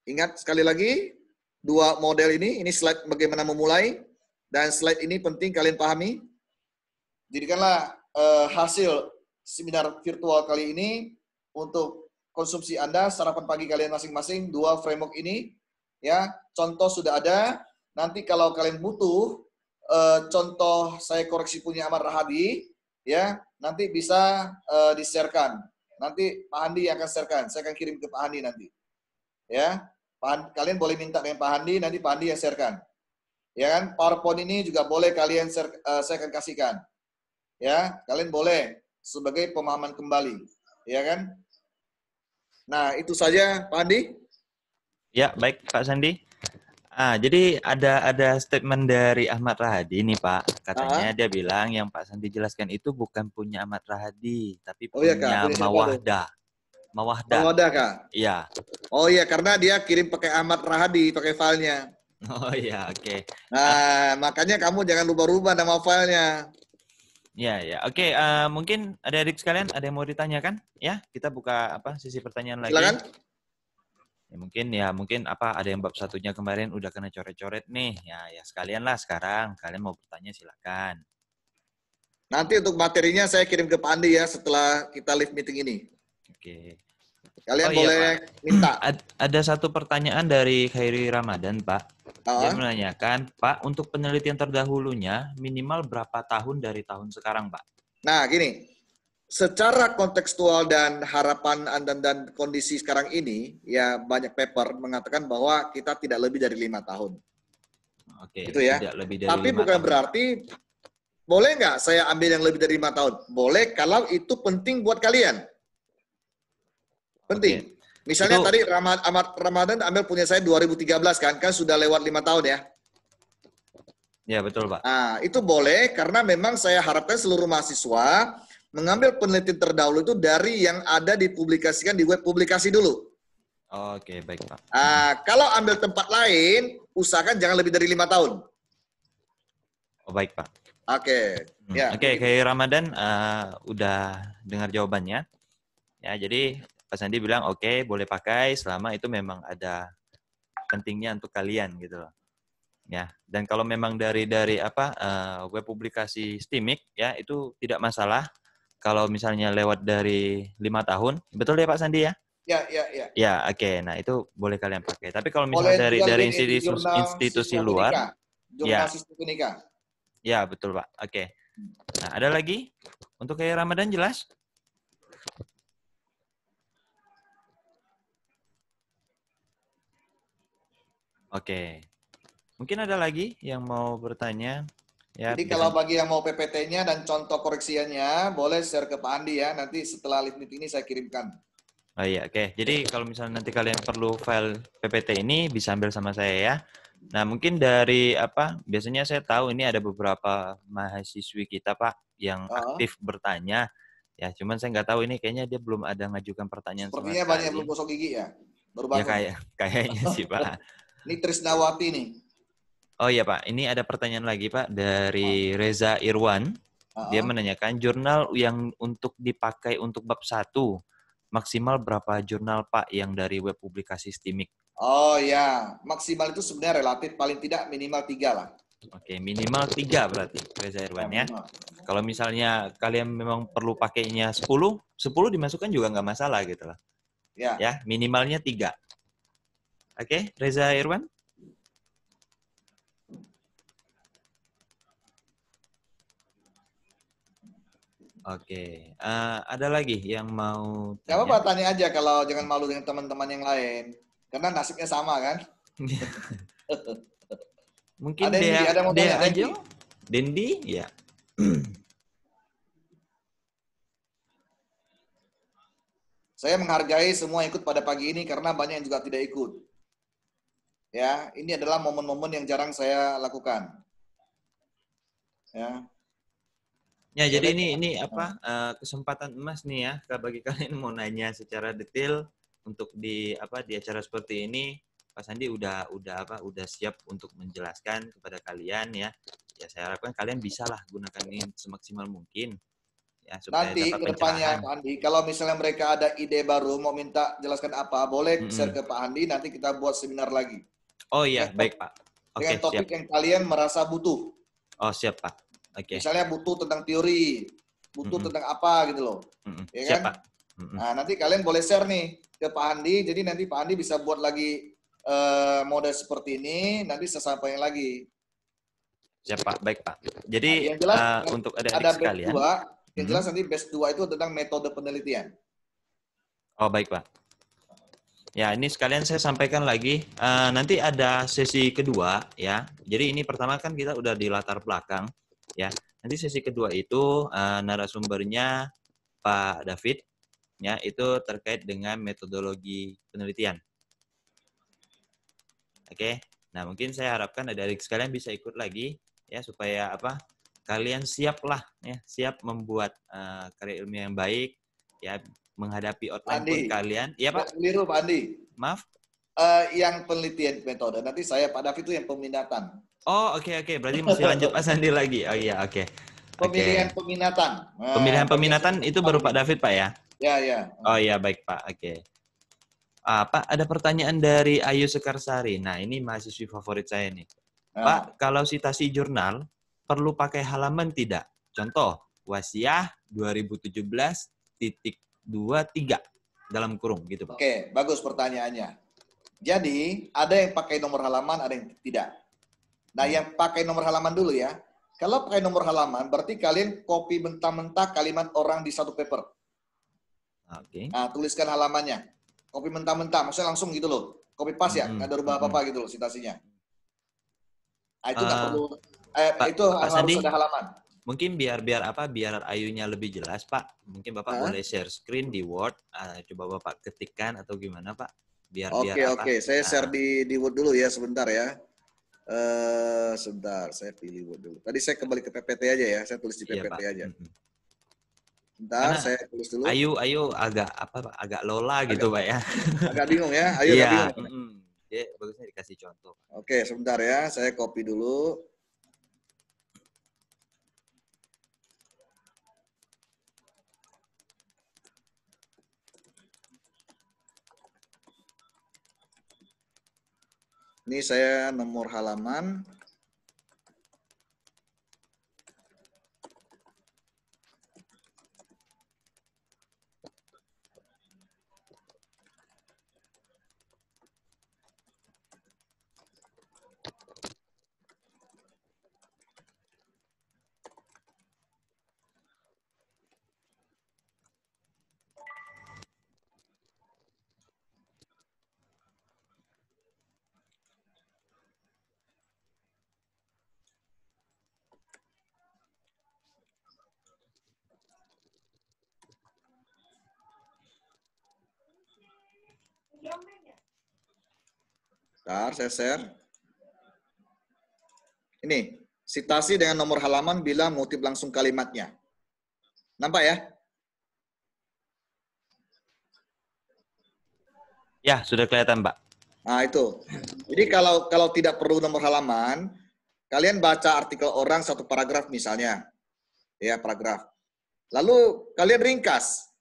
ingat sekali lagi dua model ini slide bagaimana memulai dan slide ini penting kalian pahami. Jadikanlah hasil seminar virtual kali ini untuk konsumsi Anda, sarapan pagi kalian masing-masing, dua framework ini, ya, contoh sudah ada, nanti kalau kalian butuh contoh saya koreksi punya Ahmad Rahadi, ya nanti bisa di-sharekan. Nanti Pak Handi yang akan sharekan. Saya akan kirim ke Pak Handi nanti. Ya, kalian boleh minta dengan Pak Handi, nanti Pak Handi yang sharekan. Ya kan, PowerPoint ini juga boleh kalian share, saya akan kasihkan. Ya, kalian boleh sebagai pemahaman kembali. Ya kan? Nah, itu saja Pak Handi. Ya, baik Pak Sandi. Jadi ada statement dari Ahmad Rahadi nih Pak. Katanya dia bilang yang Pak Sandi jelaskan itu bukan punya Ahmad Rahadi, tapi Oh iya Kak, punya punya siapa tuh? Mawahda. Kak. Iya. Oh iya, karena dia kirim pakai Ahmad Rahadi, pakai filenya. Oh iya, oke. Nah, makanya kamu jangan rubah-rubah nama filenya. Ya. Oke, mungkin adik-adik sekalian ada yang mau ditanyakan? Ya, kita buka sisi pertanyaan lagi. Silakan. Mungkin ada yang bab satunya kemarin udah kena coret-coret nih. Ya sekalian lah sekarang. Kalian mau bertanya silakan. Nanti untuk materinya saya kirim ke Pak Andi ya setelah kita live meeting ini. Oke. Kalian boleh minta. Ada satu pertanyaan dari Khairi Ramadan, Pak. Dia menanyakan, Pak, untuk penelitian terdahulunya minimal berapa tahun dari tahun sekarang, Pak? Nah, gini. Secara kontekstual dan harapan dan kondisi sekarang ini, ya banyak paper mengatakan bahwa kita tidak lebih dari 5 tahun. Oke, gitu ya. Tidak lebih dari Tapi 5 bukan tahun. Berarti, boleh nggak saya ambil yang lebih dari 5 tahun? Boleh kalau itu penting buat kalian. Penting. Misalnya itu, tadi Ramadan ambil punya saya 2013 kan sudah lewat 5 tahun ya. Ya, betul Pak. Nah, itu boleh karena memang saya harapkan seluruh mahasiswa mengambil penelitian terdahulu itu dari yang ada dipublikasikan di web publikasi dulu. Oke, baik Pak. Kalau ambil tempat lain, usahakan jangan lebih dari 5 tahun. Oh, baik Pak. Oke. Ya, Oke, kayak Ramadan udah dengar jawabannya. Ya, jadi Pak Sandi bilang oke, boleh pakai selama itu memang ada pentingnya untuk kalian gitu loh. Ya, dan kalau memang dari web publikasi STIMIC ya itu tidak masalah. Kalau misalnya lewat dari 5 tahun, betul ya Pak Sandi ya? Ya. Ya, oke. Nah, itu boleh kalian pakai. Tapi kalau misalnya dari institusi luar, jurnal sistematika. Ya, betul Pak. Oke. Nah, ada lagi untuk kayak Ramadan jelas? Oke. Mungkin ada lagi yang mau bertanya? Ya, jadi kalau bagi yang mau PPT-nya dan contoh koreksiannya, boleh share ke Pak Andi ya. Nanti setelah live meeting ini saya kirimkan. Oh iya, oke. Jadi kalau misalnya nanti kalian perlu file PPT ini, bisa ambil sama saya ya. Nah, mungkin dari biasanya saya tahu ini ada beberapa mahasiswi kita, Pak, yang aktif bertanya. Ya, cuman saya nggak tahu ini kayaknya dia belum ada ngajukan pertanyaan sama sekali. Sepertinya banyak belum gosok gigi ya? Baru bangun. Ya, kayaknya sih, Pak. Ini Trisnawati nih. Oh iya Pak, ini ada pertanyaan lagi Pak dari Reza Irwan. Dia menanyakan jurnal yang untuk dipakai untuk bab 1, maksimal berapa jurnal Pak yang dari web publikasi STIMIC? Oh ya, maksimal itu sebenarnya relatif, paling tidak minimal 3 lah. Oke, minimal 3 berarti Reza Irwan ya. Kalau misalnya kalian memang perlu pakainya 10 dimasukkan juga nggak masalah gitu loh. Ya, minimalnya 3. Oke, Reza Irwan? Oke, ada lagi yang mau tanya? Gak apa-apa, tanya aja kalau jangan malu dengan teman-teman yang lain. Karena nasibnya sama kan? Mungkin ada mau tanya aja. Dendi, ya. Saya menghargai semua ikut pada pagi ini karena banyak yang juga tidak ikut. Ya, ini adalah momen-momen yang jarang saya lakukan. Ya, jadi ini kesempatan emas nih ya bagi kalian mau nanya secara detail untuk di acara seperti ini. Pak Sandi udah siap untuk menjelaskan kepada kalian ya. Ya saya harapkan kalian bisa lah gunakan ini semaksimal mungkin ya supaya nanti dapat kedepannya Pak Andi, kalau misalnya mereka ada ide baru mau minta jelaskan apa, boleh share ke Pak Andi, nanti kita buat seminar lagi. Oh iya, baik Pak. Dengan topik yang kalian merasa butuh. Oh siap Pak. Oke. Misalnya butuh tentang teori, butuh tentang apa gitu loh. Ya kan? Siap Pak. Nah nanti kalian boleh share nih ke Pak Andi, jadi nanti Pak Andi bisa buat lagi mode seperti ini, nanti saya sampaikan lagi. Siap Pak, baik Pak. Jadi yang jelas untuk adik-adik ada sekalian. batch 2, yang jelas nanti batch 2 itu tentang metode penelitian. Oh baik Pak. Ya ini sekalian saya sampaikan lagi. Nanti ada sesi kedua ya. Jadi ini pertama kan kita udah di latar belakang ya. Nanti sesi kedua itu narasumbernya Pak David ya, itu terkait dengan metodologi penelitian. Oke. Nah, mungkin saya harapkan adik-adik sekalian bisa ikut lagi ya supaya apa? Kalian siap lah ya, siap membuat karya ilmiah yang baik ya, menghadapi outline pun kalian. Iya, Pak. Keliru, Pak Andi. Maaf. Yang penelitian metode. Nanti saya Pak David itu yang peminatan. Oh, oke. Berarti masih lanjut Pak Sandi lagi. Oh iya, oke. Pemilihan peminatan. Pemilihan peminatan itu baru Pak David, Pak ya? Ya. Oh iya, baik Pak. Oke. Pak, ada pertanyaan dari Ayu Sekarsari. Nah, ini mahasiswi favorit saya nih. Pak, kalau citasi jurnal, perlu pakai halaman tidak? Contoh, Wasiah 2017.23 dalam kurung gitu, Pak. Oke, bagus pertanyaannya. Jadi, ada yang pakai nomor halaman, ada yang tidak. Nah, yang pakai nomor halaman dulu ya. Kalau pakai nomor halaman, berarti kalian copy mentah-mentah kalimat orang di satu paper. Oke. Nah, tuliskan halamannya. Copy mentah-mentah, maksudnya langsung gitu loh. Copy paste ya, nggak ada rubah apa-apa gitu loh citasinya. Nah, itu nggak perlu. Itu harus ada halaman. Mungkin biar Ayunya lebih jelas, Pak. Mungkin Bapak boleh share screen di Word. Coba Bapak ketikkan atau gimana, Pak? Oke. Saya share di Word dulu ya, sebentar ya. Sebentar, saya pilih Word dulu. Tadi saya kembali ke PPT aja ya, saya tulis di PPT aja. Bentar, saya tulis dulu. Ayu agak lola gitu, Pak ya. Agak bingung ya, Ayu agak bingung. Ya, bagusnya dikasih contoh. Oke, sebentar ya, saya copy dulu. Ini saya nomor halaman. Bentar, saya share. Ini, citasi dengan nomor halaman bila mengutip langsung kalimatnya. Nampak ya? Ya, sudah kelihatan, Pak. Nah, itu. Jadi kalau tidak perlu nomor halaman, kalian baca artikel orang satu paragraf misalnya. Ya, paragraf. Lalu kalian ringkas.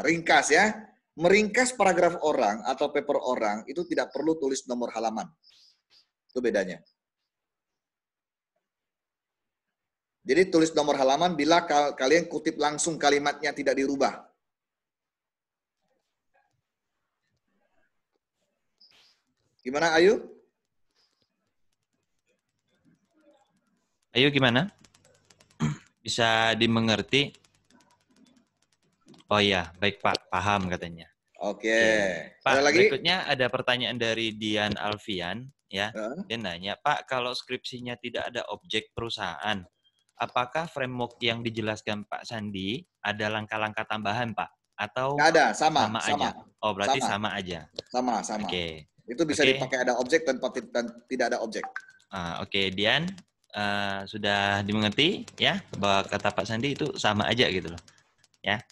Ringkas ya. Meringkas paragraf orang atau paper orang itu tidak perlu tulis nomor halaman. Itu bedanya. Jadi tulis nomor halaman bila kalian kutip langsung kalimatnya tidak dirubah. Gimana Ayu? Ayu gimana? Bisa dimengerti? Oh iya, baik Pak, paham katanya. Oke. Pak, berikutnya ada pertanyaan dari Dian Alfian, ya. Dia nanya, Pak, kalau skripsinya tidak ada objek perusahaan, apakah framework yang dijelaskan Pak Sandi ada langkah-langkah tambahan, Pak? Atau nggak ada, sama aja? Oh, berarti sama aja. Sama. Oke. Itu bisa dipakai ada objek dan tidak ada objek. Oke, Dian, sudah dimengerti ya bahwa kata Pak Sandi itu sama aja gitu loh, ya.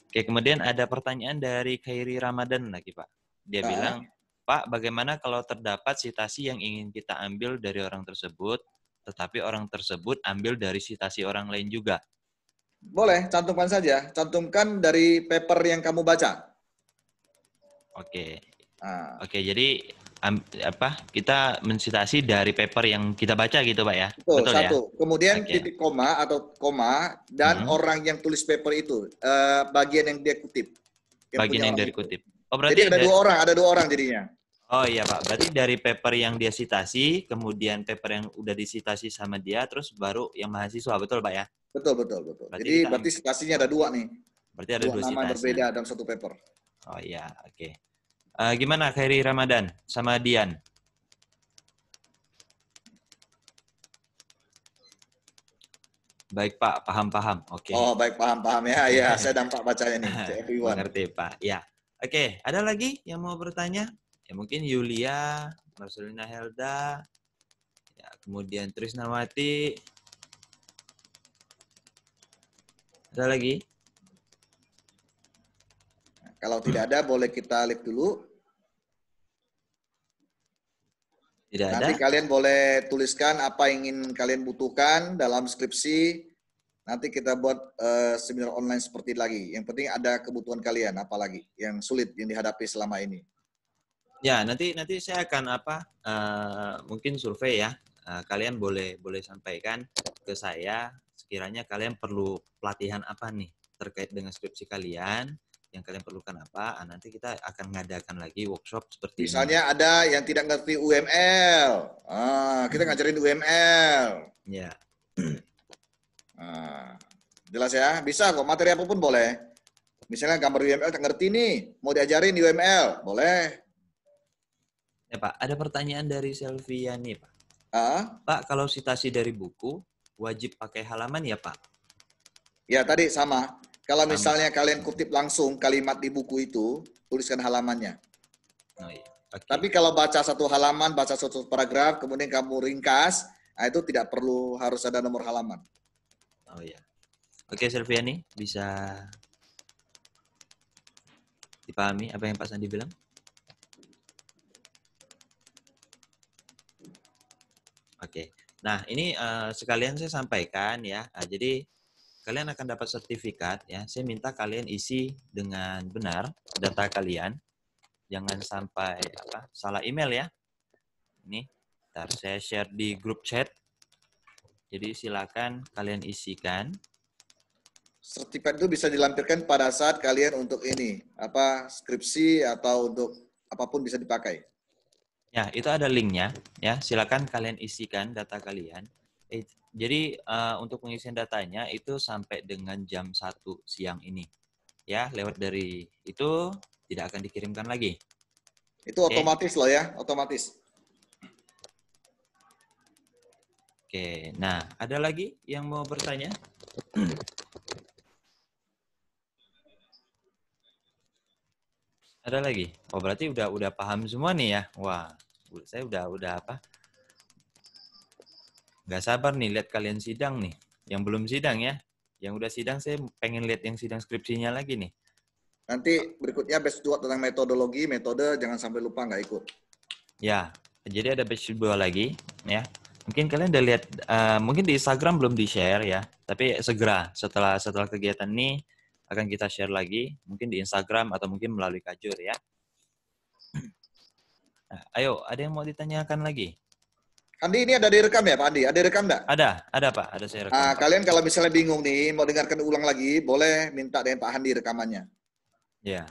Oke, kemudian ada pertanyaan dari Khairi Ramadan lagi, Pak. Dia bilang, Pak, bagaimana kalau terdapat citasi yang ingin kita ambil dari orang tersebut, tetapi orang tersebut ambil dari citasi orang lain juga? Boleh, cantumkan saja. Cantumkan dari paper yang kamu baca. Oke. Oke, jadi kita mensitasi dari paper yang kita baca gitu, Pak ya? Betul satu. Ya? Kemudian titik koma atau koma dan orang yang tulis paper itu bagian yang dia kutip. Bagian yang dia kutip. Oh, Jadi berarti ada dua orang jadinya. oh iya Pak, berarti dari paper yang dia sitasi, kemudian paper yang udah disitasi sama dia, terus baru yang mahasiswa, betul Pak ya? Betul, betul, betul. Berarti Jadi kita berarti citasinya ada dua nih. berarti ada Dua dua nama yang sitasi. berbeda dalam satu paper. Oh iya, oke. Gimana Khairi Ramadan sama Dian? Baik Pak, paham-paham. Oke. Oh, baik, paham ya. Ya, saya dampak bacanya nih, to everyone. Mengerti Pak. Ya. Oke, ada lagi yang mau bertanya? Ya mungkin Yulia, Marcelina Helda, ya, kemudian Trisnawati. Ada lagi? Kalau tidak ada, boleh kita live dulu. Tidak ada? Nanti kalian boleh tuliskan apa yang ingin kalian butuhkan dalam skripsi. Nanti kita buat seminar online seperti lagi. Yang penting ada kebutuhan kalian, apalagi yang sulit yang dihadapi selama ini. Ya, nanti saya akan mungkin survei ya. Kalian boleh sampaikan ke saya sekiranya kalian perlu pelatihan apa nih terkait dengan skripsi kalian, yang kalian perlukan apa. Nanti kita akan mengadakan lagi workshop seperti Misalnya ada yang tidak ngerti UML. Kita ngajarin UML. Ya. Jelas ya, bisa kok, materi apapun boleh. Misalnya gambar UML tak ngerti nih, mau diajarin di UML, boleh. Ya Pak, ada pertanyaan dari Selvia nih Pak. Ah? Pak, kalau citasi dari buku, wajib pakai halaman ya Pak? Ya tadi sama. Kalau Sama. misalnya kalian kutip langsung kalimat di buku itu, tuliskan halamannya. Oh, iya. Okay. Tapi kalau baca satu halaman, baca satu paragraf, kemudian kamu ringkas, itu tidak perlu harus ada nomor halaman. Oh iya. Oke, Selvia nih, bisa dipahami apa yang Pak Sandi bilang? Oke. Nah, ini sekalian saya sampaikan ya. Jadi kalian akan dapat sertifikat ya. Saya minta kalian isi dengan benar data kalian. Jangan sampai salah email ya. Ini, ntar saya share di grup chat. Jadi silakan kalian isikan. Sertifikat itu bisa dilampirkan pada saat kalian untuk ini, skripsi atau untuk apapun bisa dipakai. Ya, itu ada linknya. Ya, silakan kalian isikan data kalian. Jadi untuk pengisian datanya itu sampai dengan jam 1 siang ini. Ya, lewat dari itu tidak akan dikirimkan lagi. Itu otomatis loh ya, otomatis. Oke, nah ada lagi yang mau bertanya? Ada lagi? Oh berarti udah paham semua nih ya? Wah, saya udah apa? Nggak sabar nih lihat kalian sidang nih. Yang belum sidang ya. Yang udah sidang saya pengen lihat yang sidang skripsinya lagi nih. Nanti berikutnya batch 2 tentang metode, jangan sampai lupa nggak ikut. Ya, jadi ada batch 2 lagi ya. Mungkin kalian udah lihat, mungkin di Instagram belum di-share ya. Tapi segera setelah kegiatan ini akan kita share lagi. Mungkin di Instagram atau mungkin melalui Kajur ya. Nah, ayo, ada yang mau ditanyakan lagi? Andi, ini ada direkam ya Pak Andi? Ada direkam nggak? Ada Pak, ada saya rekam. Kalian kalau misalnya bingung nih, mau dengarkan ulang lagi, boleh minta dengan Pak Andi rekamannya. Ya,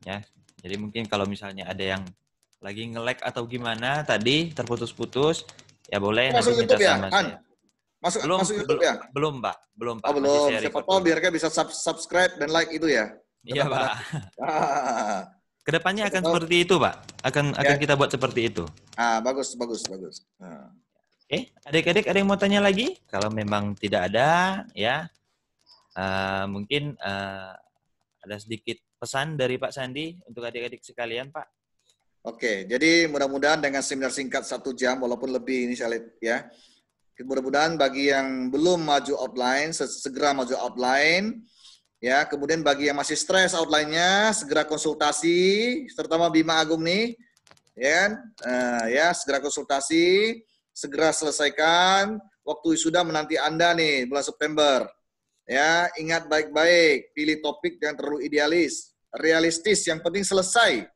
ya. Jadi mungkin kalau misalnya ada yang lagi nge-lag atau gimana tadi terputus-putus, ya boleh Masuk nanti YouTube minta ya, sama Han? saya. Masuk YouTube ya? Belum Pak. Oh belum, siapa tahu biarkan bisa subscribe dan like itu ya. Iya Pak. Kedepannya akan seperti itu Pak. Akan kita buat seperti itu. Bagus. Oke, adik-adik ada yang mau tanya lagi? Kalau memang tidak ada, ya mungkin ada sedikit pesan dari Pak Sandi untuk adik-adik sekalian, Pak. Oke, jadi mudah-mudahan dengan seminar singkat 1 jam, walaupun lebih ini saya lihat ya. Mudah-mudahan bagi yang belum maju outline, segera maju outline. Ya, kemudian bagi yang masih stres outline-nya, segera konsultasi, terutama Bima Agung nih, ya kan? Segera konsultasi, segera selesaikan. Waktu sudah menanti Anda nih bulan September. Ya, ingat baik-baik, pilih topik yang terlalu idealis, realistis, yang penting selesai.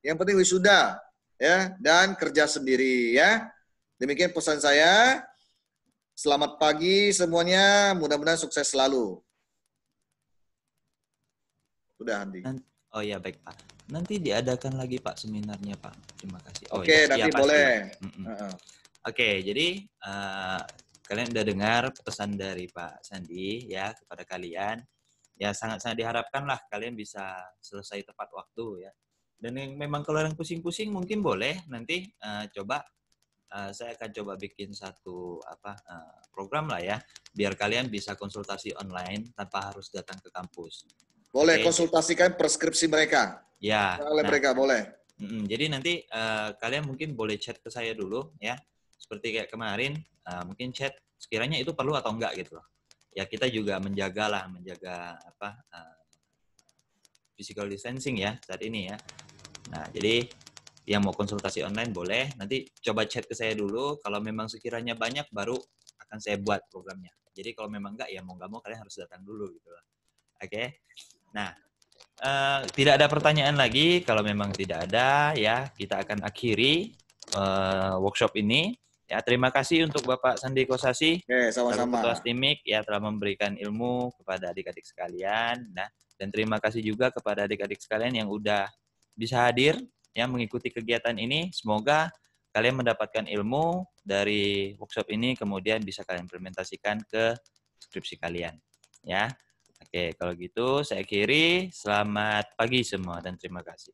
Yang penting wisuda, ya, dan kerja sendiri, ya. Demikian pesan saya. Selamat pagi semuanya, mudah-mudahan sukses selalu. Sudah, Andi. Oh ya, baik Pak. Nanti diadakan lagi Pak seminarnya Pak. Terima kasih. Oh Oke, ya, nanti pasti. boleh. Oke, jadi kalian udah dengar pesan dari Pak Sandi ya kepada kalian. Ya sangat-sangat diharapkan lah kalian bisa selesai tepat waktu ya. Dan yang memang kalau yang pusing-pusing mungkin boleh nanti coba saya akan coba bikin satu program lah ya biar kalian bisa konsultasi online tanpa harus datang ke kampus. Boleh Oke. konsultasikan preskripsi mereka. Ya. Oleh mereka boleh. Jadi nanti kalian mungkin boleh chat ke saya dulu ya. Seperti kayak kemarin mungkin chat sekiranya itu perlu atau enggak gitu loh. Ya kita juga menjaga physical distancing ya saat ini ya. Nah, jadi yang mau konsultasi online boleh, nanti coba chat ke saya dulu. Kalau memang sekiranya banyak, baru akan saya buat programnya. Jadi kalau memang enggak, ya mau nggak mau kalian harus datang dulu gitu loh. Oke? Nah, tidak ada pertanyaan lagi. Kalau memang tidak ada, ya kita akan akhiri workshop ini. Ya, terima kasih untuk Bapak Sandi Kosasi, sama-sama. Ketua STIMIK ya telah memberikan ilmu kepada adik-adik sekalian. Nah, dan terima kasih juga kepada adik-adik sekalian yang udah bisa hadir ya mengikuti kegiatan ini. Semoga kalian mendapatkan ilmu dari workshop ini kemudian bisa kalian implementasikan ke skripsi kalian ya. Oke, kalau gitu saya akhiri. Selamat pagi semua dan terima kasih.